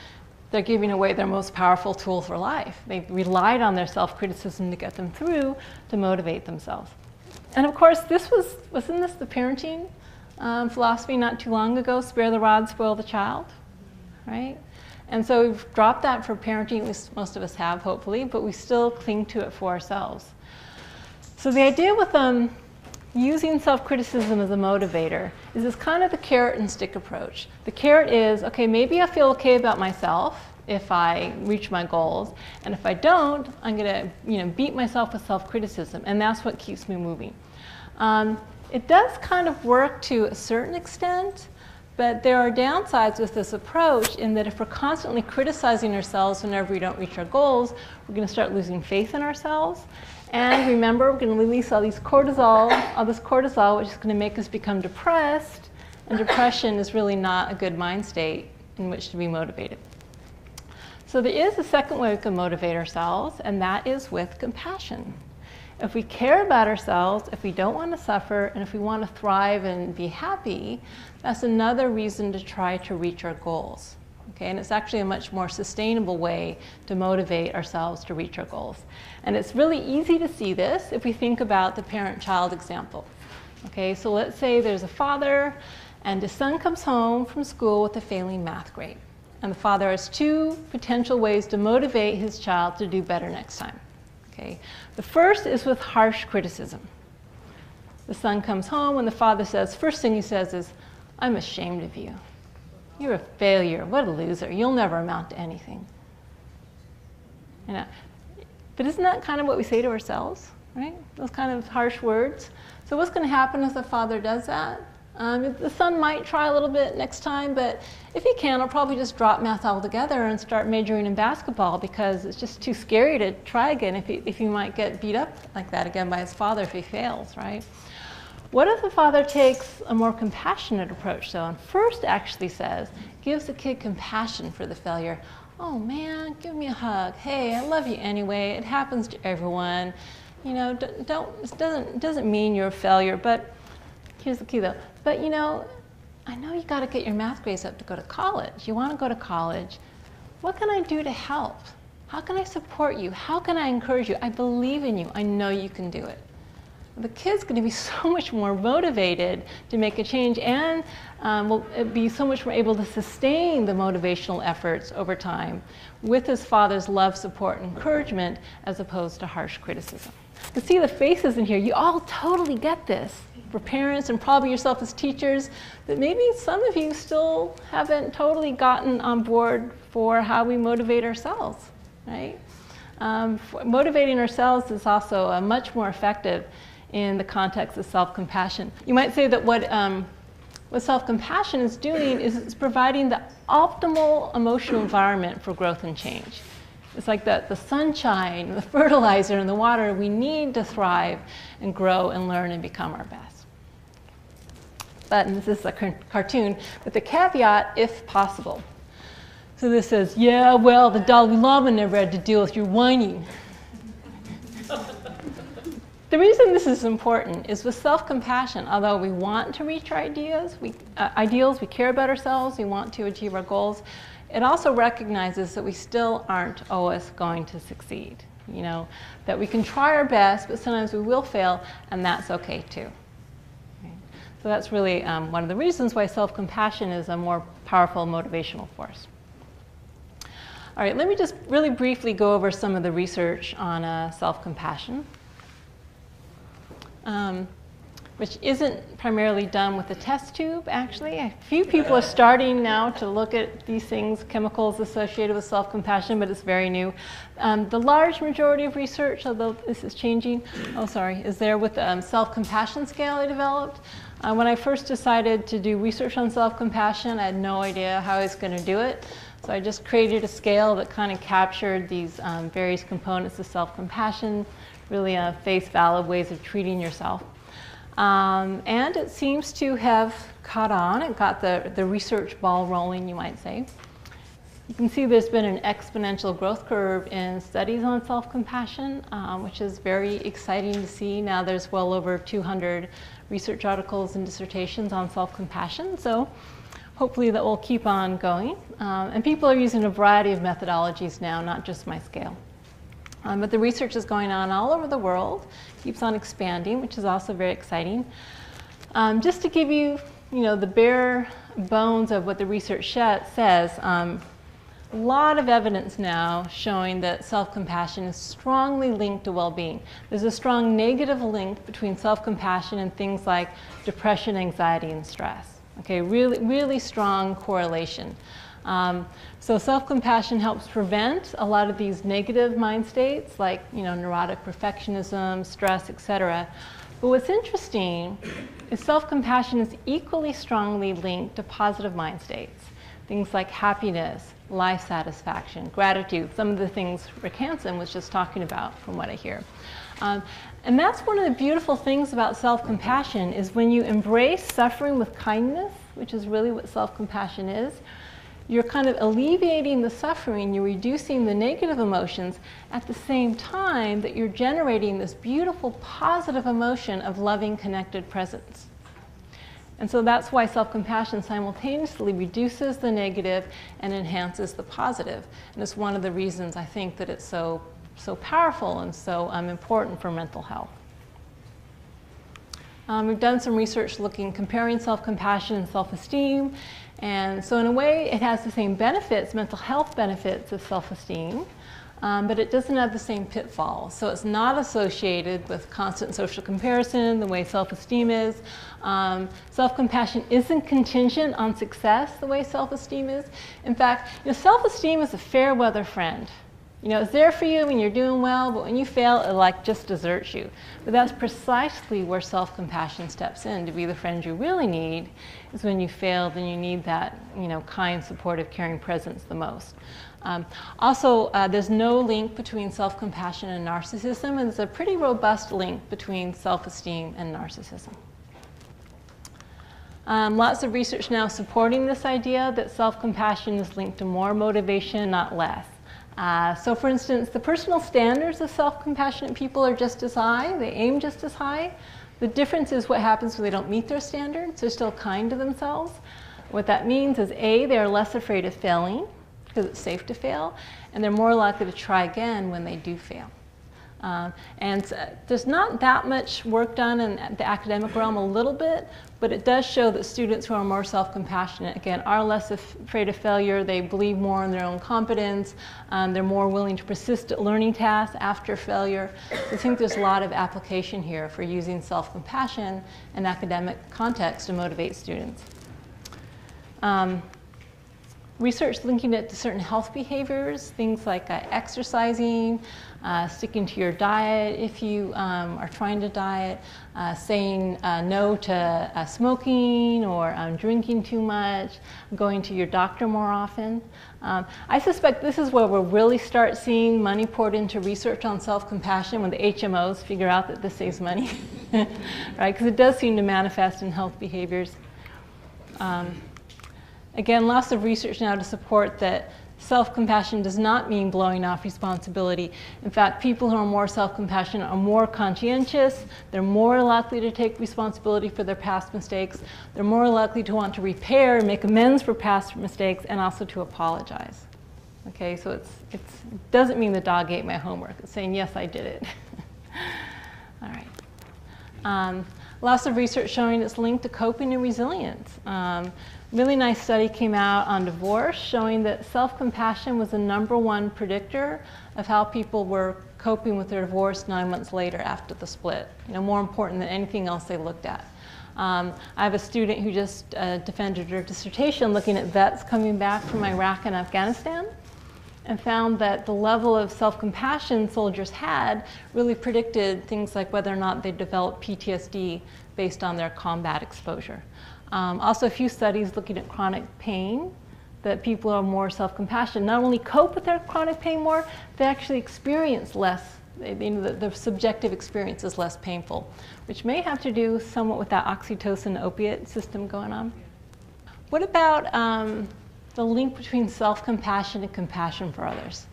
they're giving away their most powerful tool for life. They've relied on their self-criticism to get them through to motivate themselves. And of course, wasn't this the parenting philosophy not too long ago? Spare the rod, spoil the child, right? And so we've dropped that for parenting, at least most of us have, hopefully, but we still cling to it for ourselves. So the idea with using self-criticism as a motivator is this kind of the carrot and stick approach. The carrot is, okay, maybe I feel okay about myself if I reach my goals, and if I don't, I'm going to beat myself with self-criticism, and that's what keeps me moving. It does kind of work to a certain extent, but there are downsides with this approach in that if we're constantly criticizing ourselves whenever we don't reach our goals, we're going to start losing faith in ourselves. And remember, we're going to release all this cortisol, which is going to make us become depressed, and depression is really not a good mind state in which to be motivated. So there is a second way we can motivate ourselves, and that is with compassion. If we care about ourselves, if we don't want to suffer, and if we want to thrive and be happy, that's another reason to try to reach our goals. Okay? And it's actually a much more sustainable way to motivate ourselves to reach our goals. And it's really easy to see this if we think about the parent-child example. Okay, so let's say there's a father, and his son comes home from school with a failing math grade. And the father has two potential ways to motivate his child to do better next time. Okay? The first is with harsh criticism. The son comes home and the father says, first thing he says is, I'm ashamed of you. You're a failure. What a loser. You'll never amount to anything. But isn't that kind of what we say to ourselves, right? Those kind of harsh words. So what's going to happen if the father does that? The son might try a little bit next time, but if he can, he'll probably just drop math altogether and start majoring in basketball because it's just too scary to try again if he might get beat up like that again by his father if he fails, right? What if the father takes a more compassionate approach, though, and first actually says, gives the kid compassion for the failure. Oh man, give me a hug. Hey, I love you anyway. It happens to everyone. It doesn't mean you're a failure, but here's the key though. But I know you got to get your math grades up to go to college. You want to go to college. What can I do to help? How can I support you? How can I encourage you? I believe in you. I know you can do it. The kid's going to be so much more motivated to make a change and will be so much more able to sustain the motivational efforts over time with his father's love, support, and encouragement as opposed to harsh criticism. You can see the faces in here. You all totally get this. For parents and probably yourself as teachers, that maybe some of you still haven't totally gotten on board for how we motivate ourselves, right? Motivating ourselves is also much more effective in the context of self-compassion. You might say that what self-compassion is doing is it's providing the optimal emotional environment for growth and change. It's like the sunshine, the fertilizer, and the water we need to thrive and grow and learn and become our best. But, and this is a cartoon, with the caveat, if possible. So this says, yeah, well, the Dalai Lama never had to deal with your whining. The reason this is important is with self-compassion, although we want to reach our ideals, we care about ourselves, we want to achieve our goals, it also recognizes that we still aren't always going to succeed. That we can try our best, but sometimes we will fail, and that's okay too. So that's really one of the reasons why self-compassion is a more powerful motivational force. All right, let me just really briefly go over some of the research on self-compassion. which isn't primarily done with a test tube, actually. A few people are starting now to look at these things, chemicals associated with self-compassion, but it's very new. The large majority of research, although this is changing, is there with the self-compassion scale I developed. When I first decided to do research on self-compassion, I had no idea how I was going to do it. So I just created a scale that kind of captured these various components of self-compassion, really face valid ways of treating yourself. And it seems to have caught on. It got the research ball rolling, you might say. You can see there's been an exponential growth curve in studies on self-compassion, which is very exciting to see. Now there's well over 200 research articles and dissertations on self-compassion. So hopefully that will keep on going. And people are using a variety of methodologies now, not just my scale. But the research is going on all over the world, keeps on expanding, which is also very exciting. Just to give you, the bare bones of what the research says, a lot of evidence now showing that self-compassion is strongly linked to well-being. There's a strong negative link between self-compassion and things like depression, anxiety, and stress. Okay, really, really strong correlation. So self-compassion helps prevent a lot of these negative mind states like, neurotic perfectionism, stress, etc. But what's interesting is self-compassion is equally strongly linked to positive mind states. Things like happiness, life satisfaction, gratitude, some of the things Rick Hansen was just talking about from what I hear. And that's one of the beautiful things about self-compassion is when you embrace suffering with kindness, which is really what self-compassion is, you're kind of alleviating the suffering, you're reducing the negative emotions at the same time that you're generating this beautiful positive emotion of loving, connected presence. And so that's why self-compassion simultaneously reduces the negative and enhances the positive. And it's one of the reasons I think that it's so powerful and so important for mental health. We've done some research comparing self-compassion and self-esteem. And so in a way, it has the same benefits, mental health benefits of self-esteem, but it doesn't have the same pitfalls. So it's not associated with constant social comparison the way self-esteem is. Self-compassion isn't contingent on success the way self-esteem is. In fact, self-esteem is a fair weather friend. It's there for you when you're doing well, but when you fail, it just deserts you. But that's precisely where self-compassion steps in to be the friend you really need, is when you fail, then you need that, kind, supportive, caring presence the most. Also, there's no link between self-compassion and narcissism, and there's a pretty robust link between self-esteem and narcissism. Lots of research now supporting this idea that self-compassion is linked to more motivation, not less. So for instance, the personal standards of self-compassionate people are just as high. They aim just as high. The difference is what happens when they don't meet their standards. They're still kind to themselves. What that means is A, they're less afraid of failing because it's safe to fail, and they're more likely to try again when they do fail. There's not that much work done in the academic realm, a little bit, but it does show that students who are more self-compassionate, again, are less afraid of failure. They believe more in their own competence. They're more willing to persist at learning tasks after failure. So I think there's a lot of application here for using self-compassion in academic context to motivate students. Research linking it to certain health behaviors, things like exercising, sticking to your diet if you are trying to diet, saying no to smoking or drinking too much, going to your doctor more often. I suspect this is where we'll really start seeing money poured into research on self-compassion when the HMOs figure out that this saves money, right? Because it does seem to manifest in health behaviors. Again, lots of research now to support that self-compassion does not mean blowing off responsibility. In fact, people who are more self-compassionate are more conscientious. They're more likely to take responsibility for their past mistakes. They're more likely to want to repair and make amends for past mistakes and also to apologize. Okay, so it doesn't mean the dog ate my homework. It's saying, yes, I did it. All right. Lots of research showing it's linked to coping and resilience. Really nice study came out on divorce showing that self-compassion was the #1 predictor of how people were coping with their divorce 9 months later after the split. More important than anything else they looked at. I have a student who just defended her dissertation looking at vets coming back from Iraq and Afghanistan, and found that the level of self-compassion soldiers had really predicted things like whether or not they developed PTSD based on their combat exposure. Also a few studies looking at chronic pain, that people are more self-compassionate. Not only cope with their chronic pain more, they actually experience less, the subjective experience is less painful, which may have to do somewhat with that oxytocin opiate system going on. What about the link between self-compassion and compassion for others?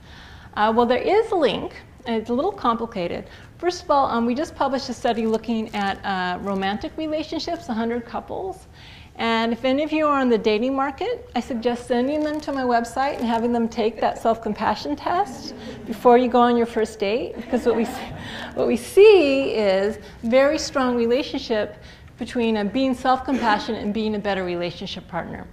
Well, there is a link, and it's a little complicated. First of all, we just published a study looking at romantic relationships, 100 couples. And if any of you are on the dating market, I suggest sending them to my website and having them take that self-compassion test before you go on your first date. Because what we see is very strong relationship between being self-compassionate and being a better relationship partner.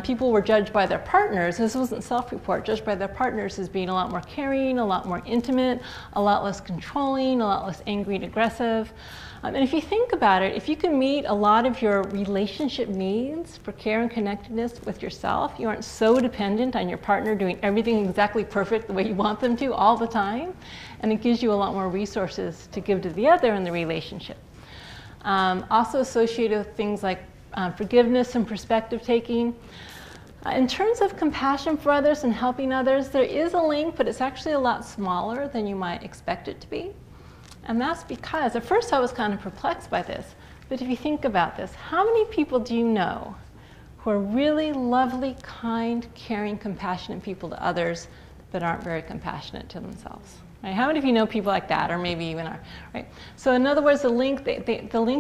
People were judged by their partners, this wasn't self-report, judged by their partners as being a lot more caring, a lot more intimate, a lot less controlling, a lot less angry and aggressive. And if you think about it, if you can meet a lot of your relationship needs for care and connectedness with yourself, you aren't so dependent on your partner doing everything exactly perfect the way you want them to all the time, and it gives you a lot more resources to give to the other in the relationship. Also associated with things like forgiveness and perspective taking. In terms of compassion for others and helping others, there is a link, but it's actually a lot smaller than you might expect it to be. And that's because, at first I was kind of perplexed by this, but if you think about this, how many people do you know who are really lovely, kind, caring, compassionate people to others, but aren't very compassionate to themselves? Right? How many of you know people like that, or maybe even are? Right? So in other words, the link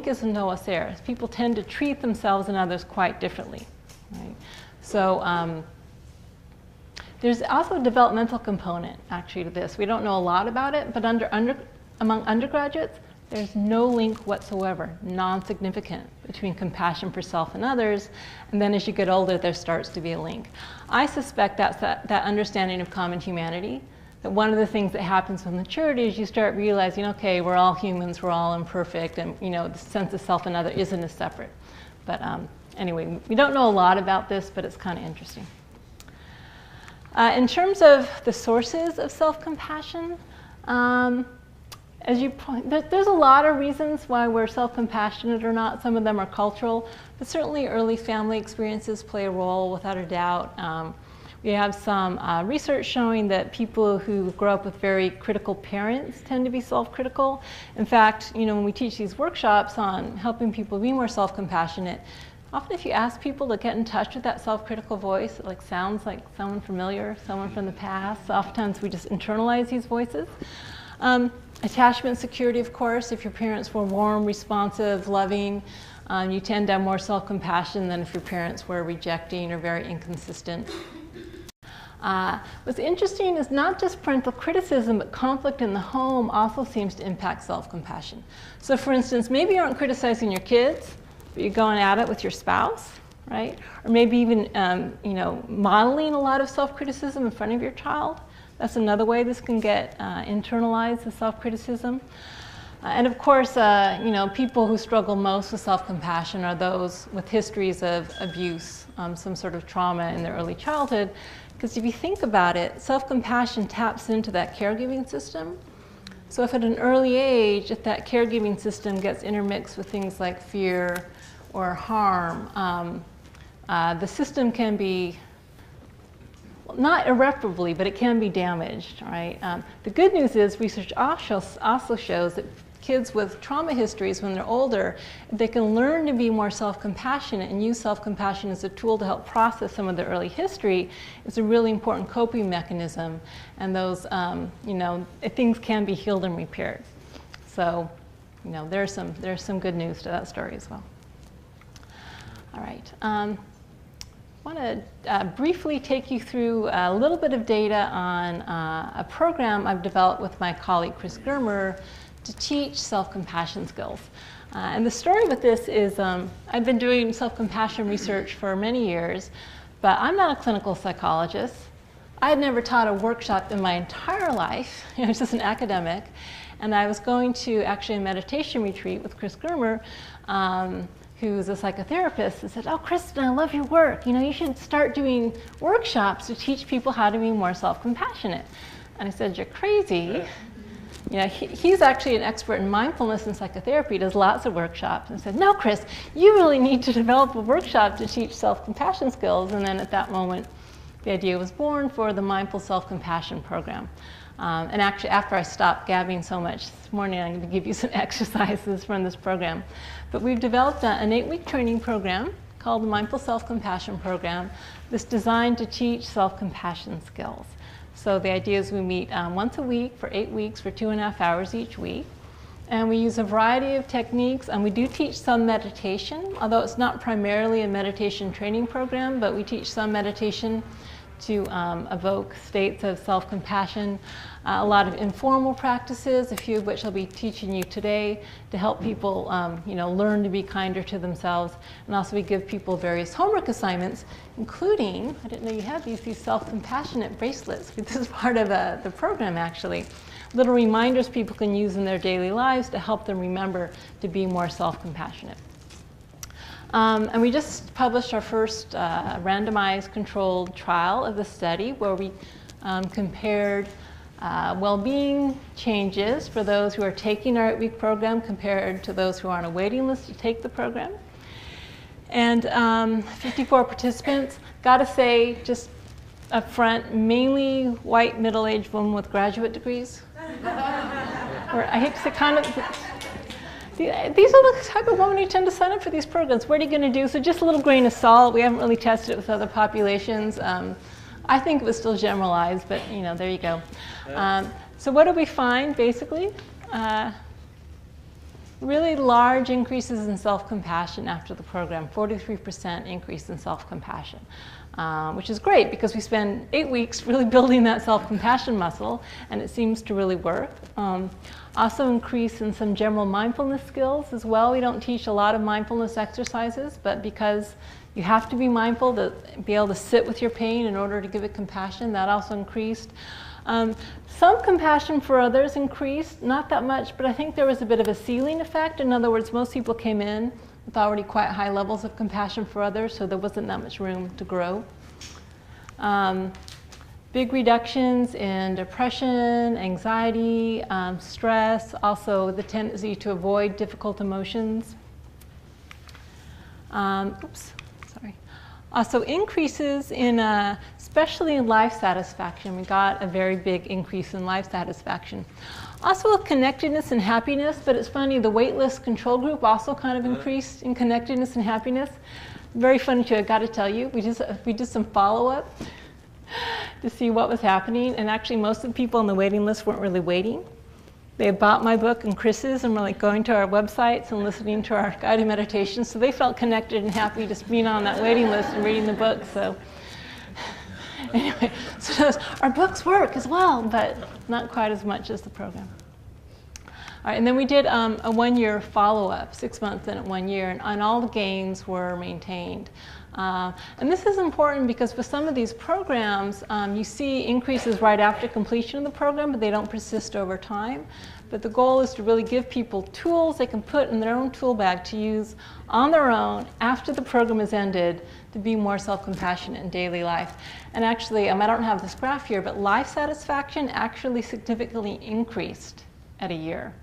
isn't always there. People tend to treat themselves and others quite differently. Right? So there's also a developmental component, actually, to this. We don't know a lot about it, but among undergraduates, there's no link whatsoever, non-significant, between compassion for self and others. And then as you get older, there starts to be a link. I suspect that's that understanding of common humanity. That one of the things that happens with maturity is you start realizing, okay, we're all humans, we're all imperfect, and the sense of self and other isn't as separate. But anyway, we don't know a lot about this, but it's kind of interesting. In terms of the sources of self-compassion, there's a lot of reasons why we're self-compassionate or not. Some of them are cultural, but certainly early family experiences play a role without a doubt. We have some research showing that people who grow up with very critical parents tend to be self-critical. In fact, when we teach these workshops on helping people be more self-compassionate, often if you ask people to get in touch with that self-critical voice, it sounds like someone familiar, someone from the past. Oftentimes we just internalize these voices. Attachment security, of course. If your parents were warm, responsive, loving, you tend to have more self-compassion than if your parents were rejecting or very inconsistent. What's interesting is not just parental criticism, but conflict in the home also seems to impact self-compassion. So for instance, maybe you aren't criticizing your kids, but you're going at it with your spouse, right? Or maybe even modeling a lot of self-criticism in front of your child. That's another way this can get internalized, the self-criticism. And of course, people who struggle most with self-compassion are those with histories of abuse, some sort of trauma in their early childhood. Because if you think about it, self-compassion taps into that caregiving system. So if at an early age, if that caregiving system gets intermixed with things like fear or harm, the system can be, not irreparably, but it can be damaged, right? The good news is research also shows that kids with trauma histories, when they're older, if they can learn to be more self-compassionate and use self-compassion as a tool to help process some of their early history, it's a really important coping mechanism. And those, things can be healed and repaired. So, there's some good news to that story as well. All right. I want to briefly take you through a little bit of data on a program I've developed with my colleague Chris Germer to teach self-compassion skills. And the story with this is I've been doing self-compassion research for many years, but I'm not a clinical psychologist. I had never taught a workshop in my entire life. I was just an academic. And I was going to actually a meditation retreat with Chris Germer, who's a psychotherapist, and said, "Oh, Kristin, I love your work. You should start doing workshops to teach people how to be more self-compassionate." And I said, "You're crazy." He's actually an expert in mindfulness and psychotherapy. He does lots of workshops. And I said, "No, Chris, you really need to develop a workshop to teach self-compassion skills." And then at that moment, the idea was born for the Mindful Self-Compassion Program. And actually, after I stopped gabbing so much this morning, I'm going to give you some exercises from this program. But we've developed an 8-week training program called the Mindful Self-Compassion Program that's designed to teach self-compassion skills. So the idea is we meet once a week for 8 weeks for 2.5 hours each week. And we use a variety of techniques, and we do teach some meditation, although it's not primarily a meditation training program, but we teach some meditation to evoke states of self-compassion, a lot of informal practices, a few of which I'll be teaching you today to help people learn to be kinder to themselves. And also we give people various homework assignments, including, I didn't know you had these self-compassionate bracelets. This is part of the program, actually. Little reminders people can use in their daily lives to help them remember to be more self-compassionate. And we just published our first randomized controlled trial of the study where we compared well-being changes for those who are taking our 8-week program compared to those who are on a waiting list to take the program. And 54 participants, gotta say, just up front, mainly white middle-aged women with graduate degrees. Or I hate to say kind of, these are the type of women who tend to sign up for these programs. What are you going to do? So just a little grain of salt. We haven't really tested it with other populations. I think it was still generalized, but there you go. So what did we find, basically? Really large increases in self-compassion after the program, 43% increase in self-compassion, which is great because we spend 8 weeks really building that self-compassion muscle, and it seems to really work. Also increase in some general mindfulness skills as well. We don't teach a lot of mindfulness exercises, but because you have to be mindful to be able to sit with your pain in order to give it compassion, that also increased. Some compassion for others increased, not that much, but I think there was a bit of a ceiling effect. In other words, most people came in with already quite high levels of compassion for others, so there wasn't that much room to grow. Big reductions in depression, anxiety, stress, also the tendency to avoid difficult emotions. Also increases in, especially in life satisfaction. We got a very big increase in life satisfaction. Also with connectedness and happiness, but it's funny, the waitlist control group also kind of increased in connectedness and happiness. Very funny too, I gotta tell you, we did some follow-up to see what was happening, and actually most of the people on the waiting list weren't really waiting. They had bought my book and Chris's and were like going to our websites and listening to our guided meditations, so they felt connected and happy just being on that waiting list and reading the book. So anyway, so our books work as well, but not quite as much as the program. All right, and then we did a 1-year follow-up, 6 months in at 1 year, and all the gains were maintained. And this is important because with some of these programs, you see increases right after completion of the program, but they don't persist over time. But the goal is to really give people tools they can put in their own tool bag to use on their own after the program is ended to be more self-compassionate in daily life. And actually, I don't have this graph here, but life satisfaction actually significantly increased at a year,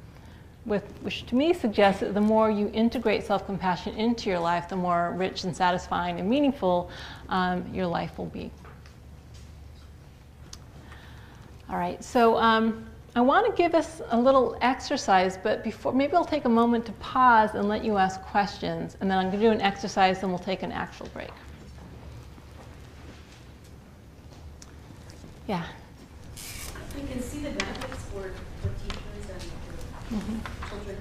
which to me suggests that the more you integrate self-compassion into your life, the more rich and satisfying and meaningful your life will be. All right, so I want to give us a little exercise, but before, maybe I'll take a moment to pause and let you ask questions, and then I'm going to do an exercise and we'll take an actual break. Yeah? We can see the benefits for teachers and for children.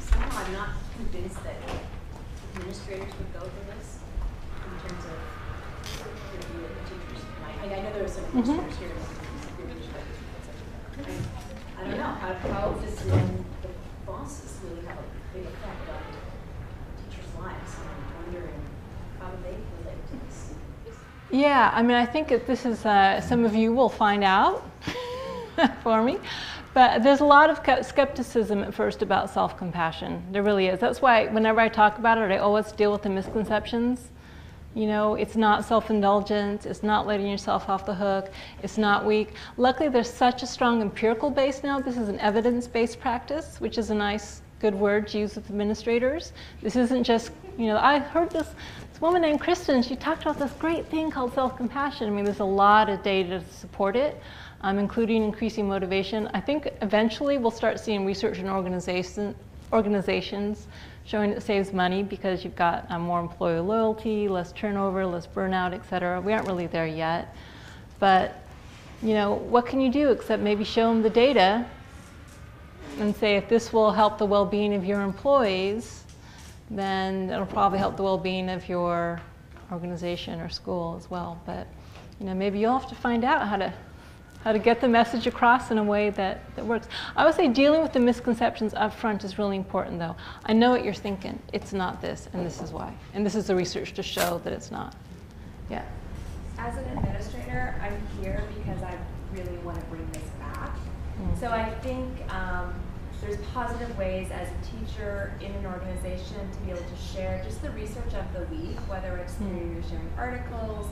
Somehow I'm not convinced that administrators would go for this in terms of review of the teachers. I know there are some administrators here. I don't know how this is the font. analysis really have a big effect on teachers' lives. And I'm wondering, how do they relate to this? Yeah, I mean, I think that this is, some of you will find out for me, but there's a lot of skepticism at first about self-compassion. There really is. That's why whenever I talk about it, I always deal with the misconceptions. You know, it's not self-indulgence, it's not letting yourself off the hook, it's not weak. Luckily, there's such a strong empirical base now. This is an evidence-based practice, which is a nice, good word to use with administrators. This isn't just, you know, I heard this woman named Kristin, she talked about this great thing called self-compassion. I mean, there's a lot of data to support it, including increasing motivation. I think eventually we'll start seeing research in organizations showing it saves money because you've got more employee loyalty, less turnover, less burnout, et cetera. We aren't really there yet. But, you know, what can you do except maybe show them the data and say if this will help the well-being of your employees, then it'll probably help the well-being of your organization or school as well. But, you know, maybe you'll have to find out how to get the message across in a way that works. I would say dealing with the misconceptions up front is really important, though. I know what you're thinking. It's not this, and this is why. And this is the research to show that it's not. Yeah. As an administrator, I'm here because I really want to bring this back. So I think there's positive ways as a teacher in an organization to be able to share just the research of the week, whether it's through sharing articles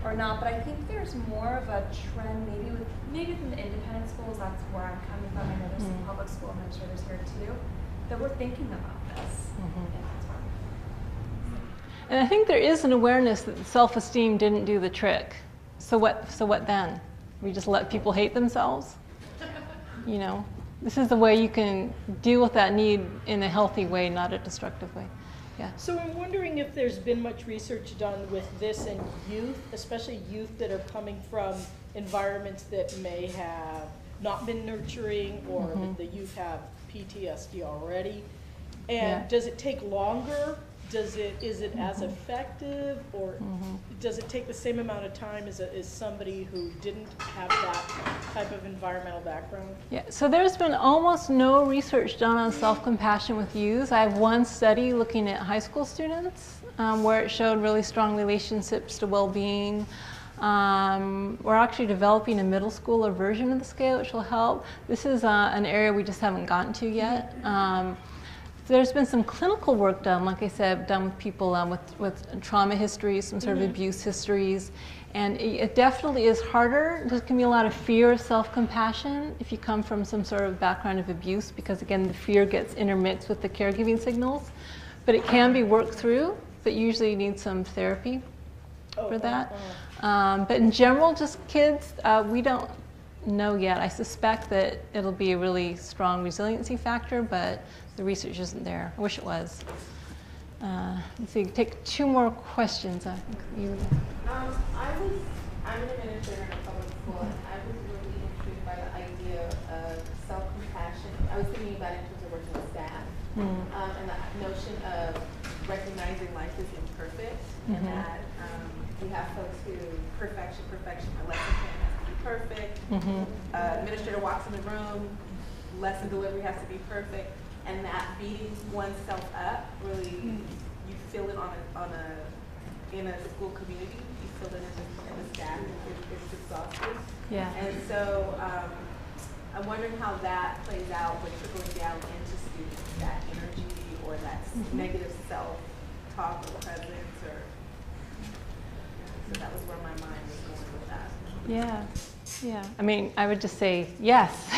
or not. But I think there's more of a trend maybe from the independent schools, that's where I'm coming from. I know there's some public school administrators here too, that we're thinking about this. And I think there is an awareness that self-esteem didn't do the trick. So what then? We just let people hate themselves? You know, this is the way you can deal with that need in a healthy way, not a destructive way. Yeah. So I'm wondering if there's been much research done with this in youth, especially youth that are coming from environments that may have not been nurturing, or that the youth have PTSD already. And does it take longer? Is it as effective, or does it take the same amount of time as somebody who didn't have that type of environmental background? Yeah, so there's been almost no research done on self-compassion with youth. I have one study looking at high school students where it showed really strong relationships to well-being. We're actually developing a middle schooler version of the scale, which will help. This is an area we just haven't gotten to yet. There's been some clinical work done, like I said, done with people with trauma histories, some sort of abuse histories, and it definitely is harder. There can be a lot of fear of self-compassion if you come from some sort of background of abuse, because again, the fear gets intermixed with the caregiving signals. But it can be worked through, but usually you need some therapy for that. But in general, just kids, we don't know yet. I suspect that it'll be a really strong resiliency factor, but the research isn't there. I wish it was. Let's see, take two more questions. I think you. I'm an administrator in a public school, and I was really intrigued by the idea of self-compassion. I was thinking about it in terms of working with staff, and the notion of recognizing life is imperfect, and that we have folks who perfection, a lesson plan has to be perfect. Administrator walks in the room, lesson delivery has to be perfect. And that beating oneself up, really, you feel it in a school community. You feel it in the staff. It's exhausting. Yeah. And so I'm wondering how that plays out when trickling down into students, that energy or that negative self-talk or presence, or so that was where my mind was going with that. Yeah. Yeah, I mean, I would just say yes.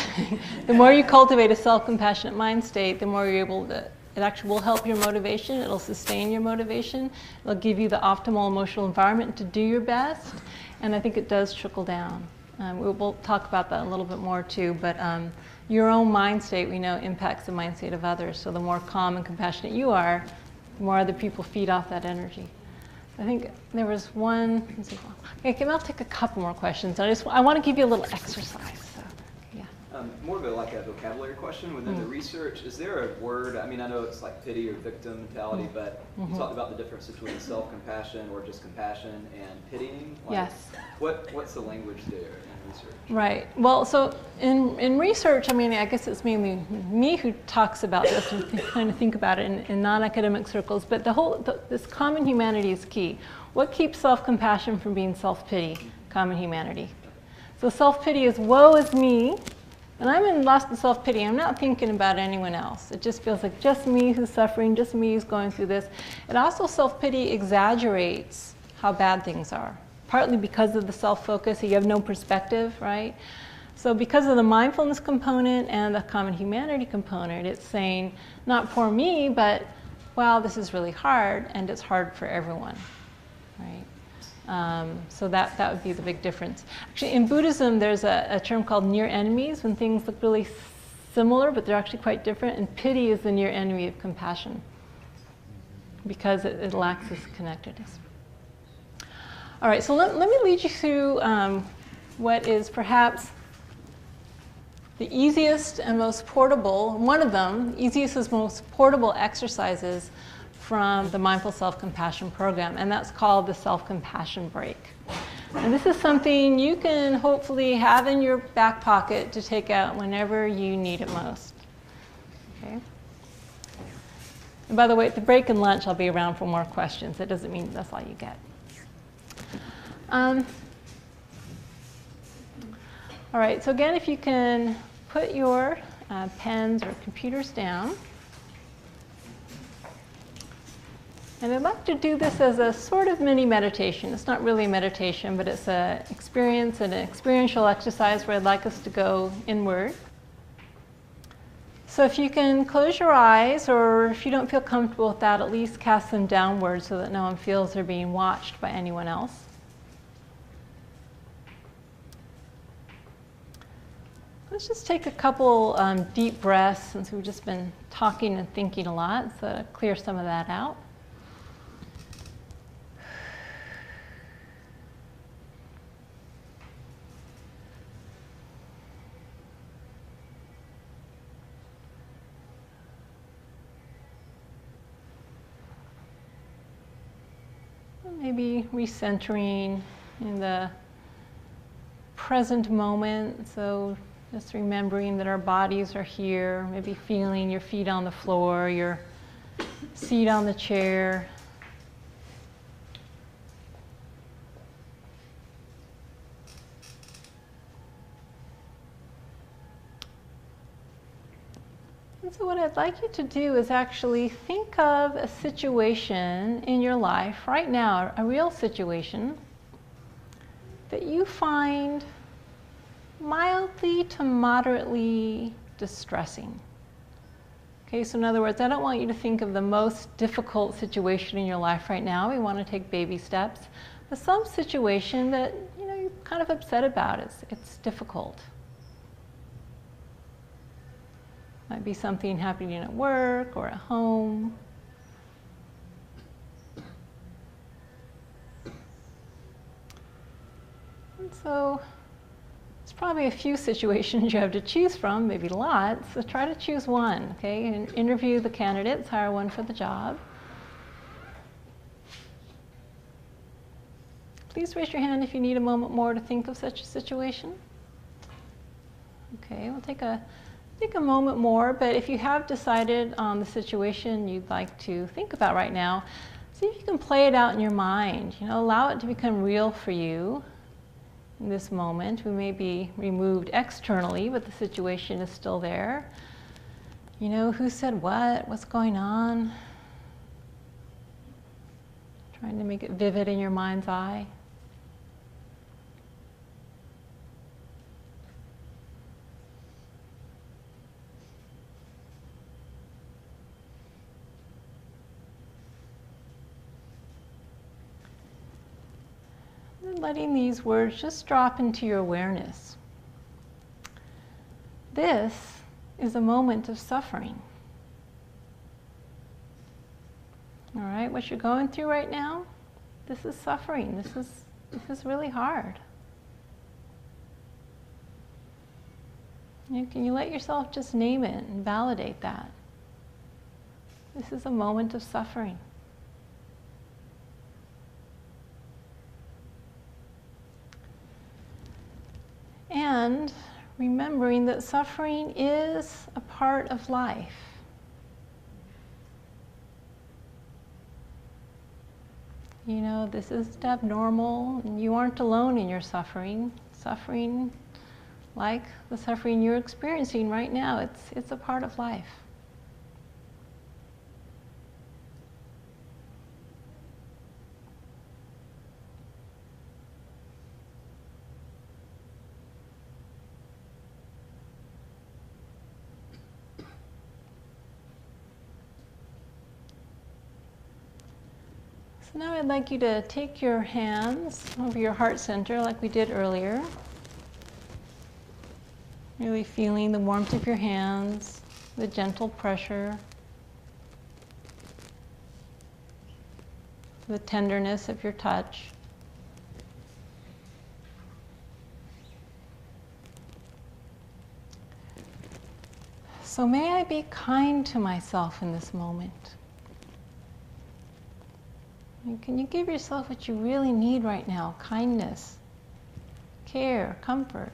The more you cultivate a self-compassionate mind state, the more you're able to, it actually will help your motivation, it'll sustain your motivation, it'll give you the optimal emotional environment to do your best, and I think it does trickle down. We'll talk about that a little bit more too, but your own mind state, we know, impacts the mind state of others, so the more calm and compassionate you are, the more other people feed off that energy. I think there was one. Okay, I'll take a couple more questions. I want to give you a little exercise. So, yeah. More of a, like a vocabulary question within the research. Is there a word, I mean, I know it's like pity or victim mentality, but you talked about the difference between self-compassion or just compassion and pitying. Like, Yes. What's the language there in research? Right. Well, so in research, I mean, I guess it's mainly me who talks about this and kind of think about it in non-academic circles, but this common humanity is key. What keeps self-compassion from being self-pity? Common humanity. So self-pity is woe is me, and I'm in lost in self-pity. I'm not thinking about anyone else. It just feels like just me who's suffering, just me who's going through this. It also, self-pity exaggerates how bad things are, partly because of the self-focus, so you have no perspective, right? So because of the mindfulness component and the common humanity component, it's saying, not poor me, but, wow, this is really hard, and it's hard for everyone, right? So that would be the big difference. Actually, in Buddhism, there's a term called near enemies, when things look really similar, but they're actually quite different. And pity is the near enemy of compassion, because it lacks this connectedness. All right, so let me lead you through what is perhaps the easiest and most portable, one of them, easiest and most portable exercises from the Mindful Self-Compassion program, and that's called the Self-Compassion Break. And this is something you can hopefully have in your back pocket to take out whenever you need it most. Okay? And by the way, at the break and lunch, I'll be around for more questions. That doesn't mean that's all you get. All right, so again, if you can put your pens or computers down. And I'd like to do this as a sort of mini meditation. It's not really a meditation, but it's an experience and an experiential exercise where I'd like us to go inward. So if you can close your eyes, or if you don't feel comfortable with that, at least cast them downward so that no one feels they're being watched by anyone else. Let's just take a couple deep breaths, since we've just been talking and thinking a lot, so to clear some of that out. Maybe recentering in the present moment, so just remembering that our bodies are here, maybe feeling your feet on the floor, your seat on the chair. And so what I'd like you to do is actually think of a situation in your life right now, a real situation that you find mildly to moderately distressing. Okay, so in other words, I don't want you to think of the most difficult situation in your life right now. We want to take baby steps. But some situation that, you know, you're kind of upset about, it's difficult. Might be something happening at work or at home. And so there's probably a few situations you have to choose from, maybe lots. So try to choose one, okay? And interview the candidates, hire one for the job. Please raise your hand if you need a moment more to think of such a situation. Okay, we'll take a moment more, but if you have decided on the situation you'd like to think about right now, see if you can play it out in your mind. You know, allow it to become real for you in this moment. We may be removed externally, but the situation is still there. You know, who said what? What's going on? Trying to make it vivid in your mind's eye. Letting these words just drop into your awareness. This is a moment of suffering. All right, what you're going through right now, this is suffering. This is really hard. Can you let yourself just name it and validate that? This is a moment of suffering. And remembering that suffering is a part of life. You know, this is abnormal, and you aren't alone in your suffering. Suffering, like the suffering you're experiencing right now, it's a part of life. So now I'd like you to take your hands over your heart center like we did earlier. Really feeling the warmth of your hands, the gentle pressure, the tenderness of your touch. So may I be kind to myself in this moment. And can you give yourself what you really need right now? Kindness, care, comfort.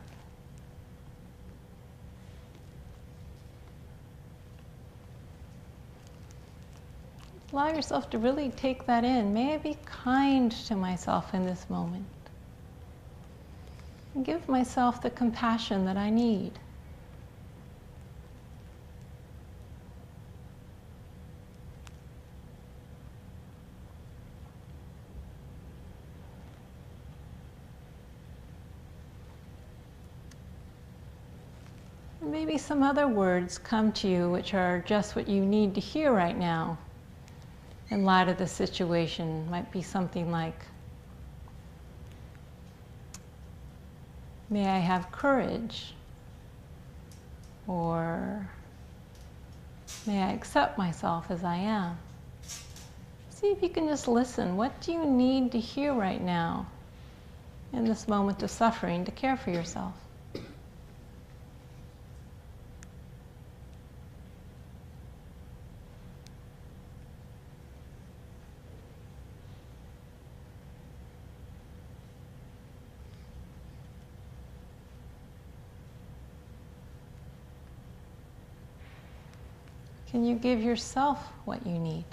Allow yourself to really take that in. May I be kind to myself in this moment. And give myself the compassion that I need. Maybe some other words come to you which are just what you need to hear right now in light of the situation. Might be something like, may I have courage, or may I accept myself as I am. See if you can just listen. What do you need to hear right now in this moment of suffering to care for yourself? Can you give yourself what you need?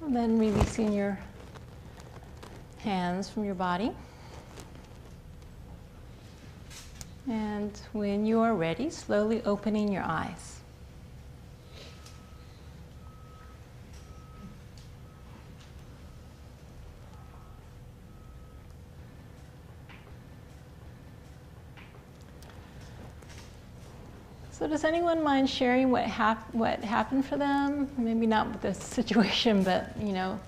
And then releasing your hands from your body. And when you are ready, slowly opening your eyes. So does anyone mind sharing what happened for them? Maybe not with this situation, but you know,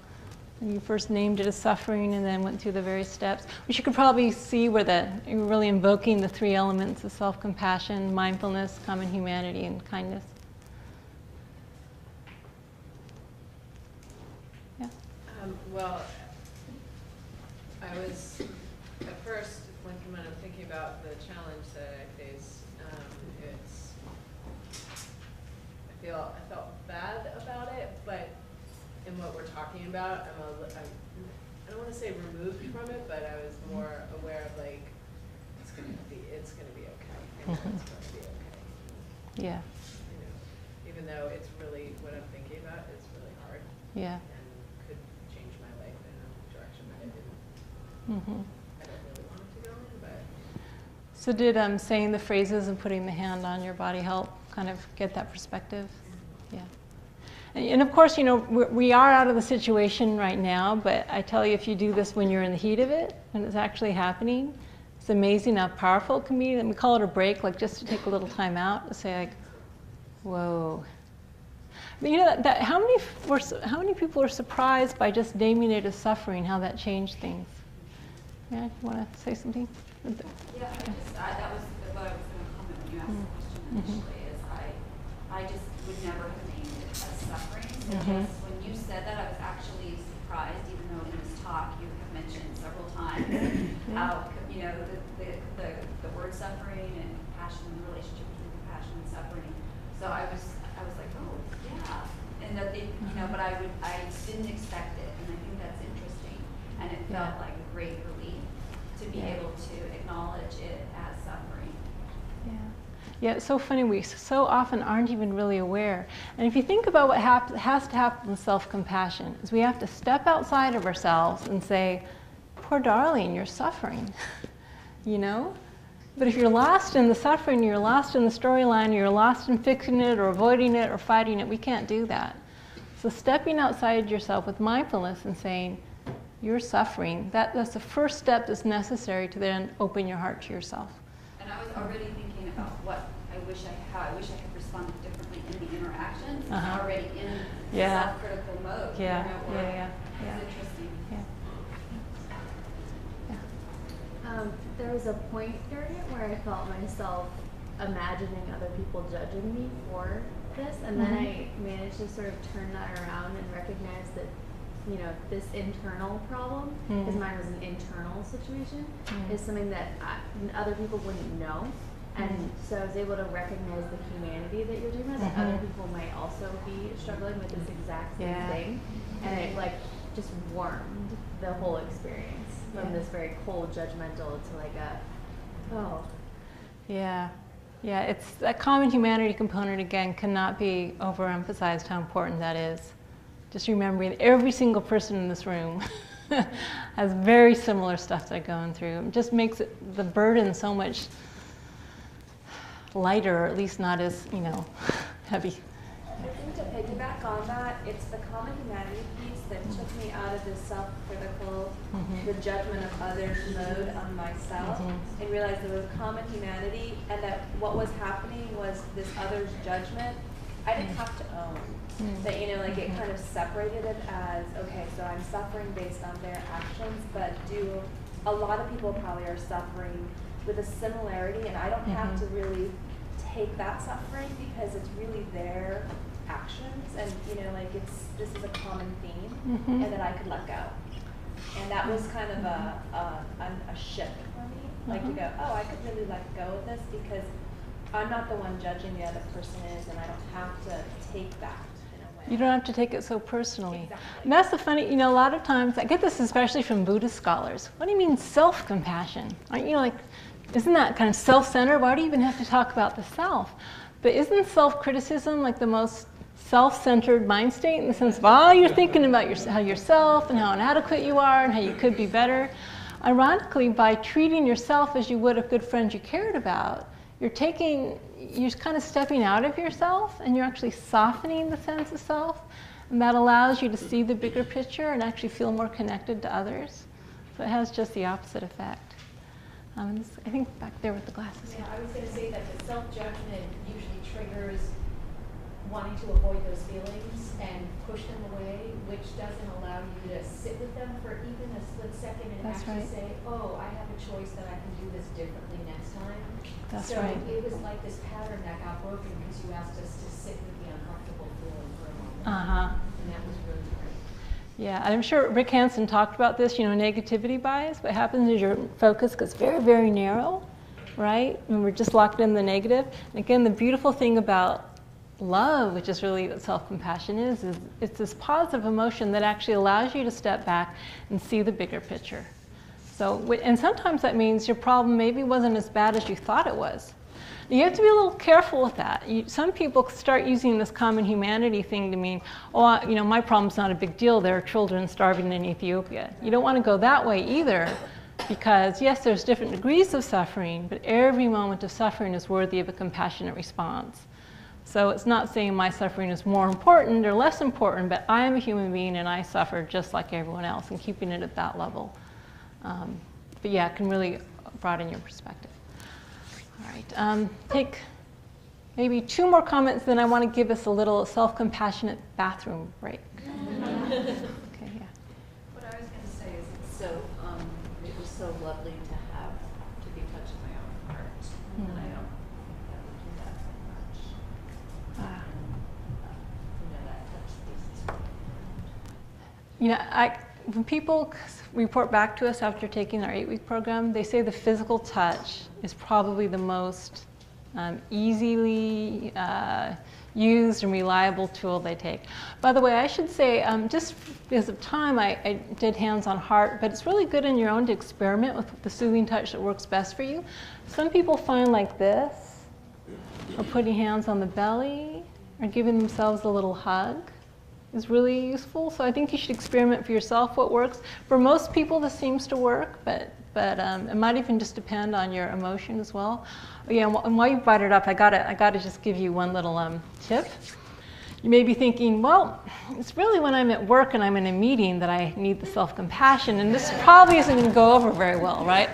when you first named it as suffering and then went through the various steps, which you could probably see where you're really invoking the three elements of self-compassion, mindfulness, common humanity, and kindness. Yeah. Well, I was at first when I'm thinking about the challenge that I face. I felt bad about it, but in what we're talking about, I don't want to say removed from it, but I was more aware of like it's gonna be okay. It's gonna be okay. Yeah. You know, even though it's really what I'm thinking about, it's really hard. Yeah. And could change my life in a direction that I didn't. I don't really want it to go in, but. So did saying the phrases and putting the hand on your body help kind of get that perspective? Yeah. And of course, you know, we are out of the situation right now, but I tell you, if you do this when you're in the heat of it, when it's actually happening, it's amazing how powerful it can be. And we call it a break, like just to take a little time out to say like, whoa. But you know, how many people are surprised by just naming it as suffering, how that changed things? Yeah, you want to say something? Yeah, that was what I was going to comment when you asked the question initially, is I I just would never have named it as suffering. So Mhm. just when you said that, I was actually surprised, even though in this talk you have mentioned several times how, you know, the word suffering and compassion, the relationship between compassion and suffering. So I was like, oh, yeah. And that they, you know, but I didn't expect it, and I think that's interesting. And it felt like a great relief to be able to acknowledge it as suffering. Yeah, it's so funny. We so often aren't even really aware. And if you think about what has to happen with self-compassion, is we have to step outside of ourselves and say, poor darling, you're suffering, you know? But if you're lost in the suffering, you're lost in the storyline, you're lost in fixing it or avoiding it or fighting it, we can't do that. So stepping outside yourself with mindfulness and saying, you're suffering, that's the first step that's necessary to then open your heart to yourself. And I was already thinking about what how I wish I had responded differently in the interactions. I'm already in self-critical mode. Yeah, you know, It's interesting. There was a point during it where I felt myself imagining other people judging me for this, and then I managed to sort of turn that around and recognize that, you know, this internal problem, because mine was an internal situation, is something that other people wouldn't know. And so I was able to recognize the humanity that you're talking about, that other people might also be struggling with this exact same thing. And it like just warmed the whole experience from this very cold, judgmental to like a, oh. Yeah, it's that common humanity component again cannot be overemphasized how important that is. Just remembering every single person in this room has very similar stuff they're going through. It just makes the burden so much lighter, or at least not as, you know, heavy. I think to piggyback on that, it's the common humanity piece that took me out of the self-critical, the judgment of others mode on myself, and realized there was common humanity, and that what was happening was this other's judgment. I didn't have to own that, you know, like it kind of separated it as, okay, so I'm suffering based on their actions, but a lot of people probably are suffering with a similarity, and I don't have to really take that suffering because it's really their actions, and you know, like this is a common theme, and that I could let go. And that was kind of a shift for me, like to go, oh, I could really let go of this because I'm not the one judging, the other person is, and I don't have to take that. You don't have to take it so personally. Exactly. And that's the funny, you know, a lot of times, I get this especially from Buddhist scholars. What do you mean self-compassion? Aren't you like, isn't that kind of self-centered? Why do you even have to talk about the self? But isn't self-criticism like the most self-centered mind state in the sense of, oh, you're thinking about yourself and how inadequate you are and how you could be better? Ironically, by treating yourself as you would a good friend you cared about, you're kind of stepping out of yourself, and you're actually softening the sense of self, and that allows you to see the bigger picture and actually feel more connected to others. So it has just the opposite effect. I think back there with the glasses. Yeah, I was going to say that the self-judgment usually triggers wanting to avoid those feelings and push them away, which doesn't allow you to sit with them for even a split second and actually say, oh, I have a choice that I can do this differently next time. So it was like this pattern that got broken because you asked us to sit with the uncomfortable feeling for a moment. And that was really great. Yeah, I'm sure Rick Hansen talked about this, you know, negativity bias. What happens is your focus gets very, very narrow, right? And we're just locked in the negative. And again, the beautiful thing about love, which is really what self-compassion is it's this positive emotion that actually allows you to step back and see the bigger picture. So, and sometimes that means your problem maybe wasn't as bad as you thought it was. You have to be a little careful with that. Some people start using this common humanity thing to mean, oh, you know, my problem's not a big deal. There are children starving in Ethiopia. You don't want to go that way either, because yes, there's different degrees of suffering, but every moment of suffering is worthy of a compassionate response. So it's not saying my suffering is more important or less important, but I am a human being and I suffer just like everyone else, and keeping it at that level. But yeah, it can really broaden your perspective. All right, take maybe 2 more comments, then I want to give us a little self-compassionate bathroom break. Okay, yeah. What I was going to say is it was so lovely to be touching my own heart, and I don't think that we do that very much. You know, when people report back to us after taking our 8-week program, they say the physical touch is probably the most easily used and reliable tool they take. By the way, I should say, just because of time, I did hands on heart, but it's really good on your own to experiment with the soothing touch that works best for you. Some people find like this, or putting hands on the belly, or giving themselves a little hug is really useful. So I think you should experiment for yourself what works. For most people, this seems to work, but it might even just depend on your emotion as well. Yeah, and while you brought it up, I gotta just give you one little tip. You may be thinking, well, it's really when I'm at work and I'm in a meeting that I need the self-compassion, and this probably isn't going to go over very well, right?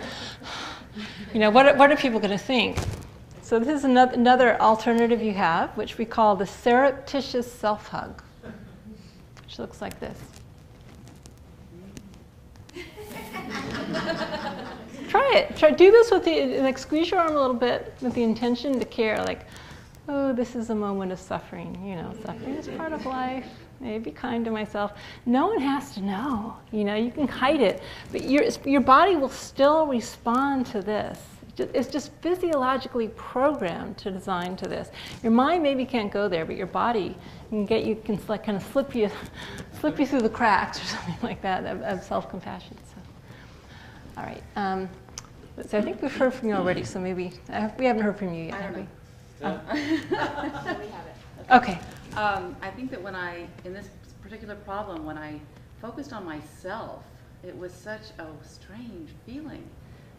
You know, what are people going to think? So this is another alternative you have, which we call the surreptitious self-hug, which looks like this. Try it. Do this with like squeeze your arm a little bit with the intention to care, like, oh, this is a moment of suffering. You know, suffering is part of life. Maybe be kind to myself. No one has to know. You know, you can hide it, but your body will still respond to this. It's just physiologically programmed to design to this. Your mind maybe can't go there, but your body can like kind of slip you through the cracks or something like that of self-compassion. So, all right. So I think we've heard from you already. So maybe we haven't heard from you yet, have we? We have it. Okay. I think that in this particular problem, when I focused on myself, it was such a strange feeling.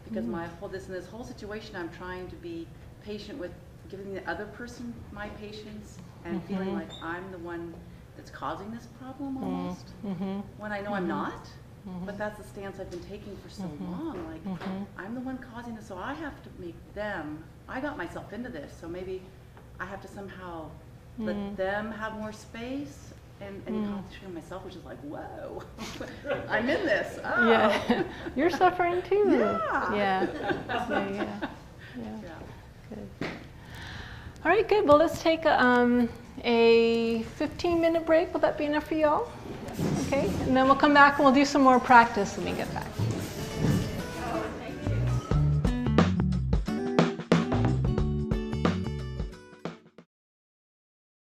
Because in this whole situation, I'm trying to be patient with giving the other person my patience and feeling like I'm the one that's causing this problem almost, when I know I'm not. But that's the stance I've been taking for so long. Like, I'm the one causing this, so I have to make them, I got myself into this, so maybe I have to somehow let them have more space and concentrate on myself, which is like, whoa, I'm in this. Oh. Yeah, you're suffering too. Yeah. Yeah. Good. All right, good. Well, let's take a 15-minute break. Will that be enough for y'all? Okay, and then we'll come back and we'll do some more practice when we get back.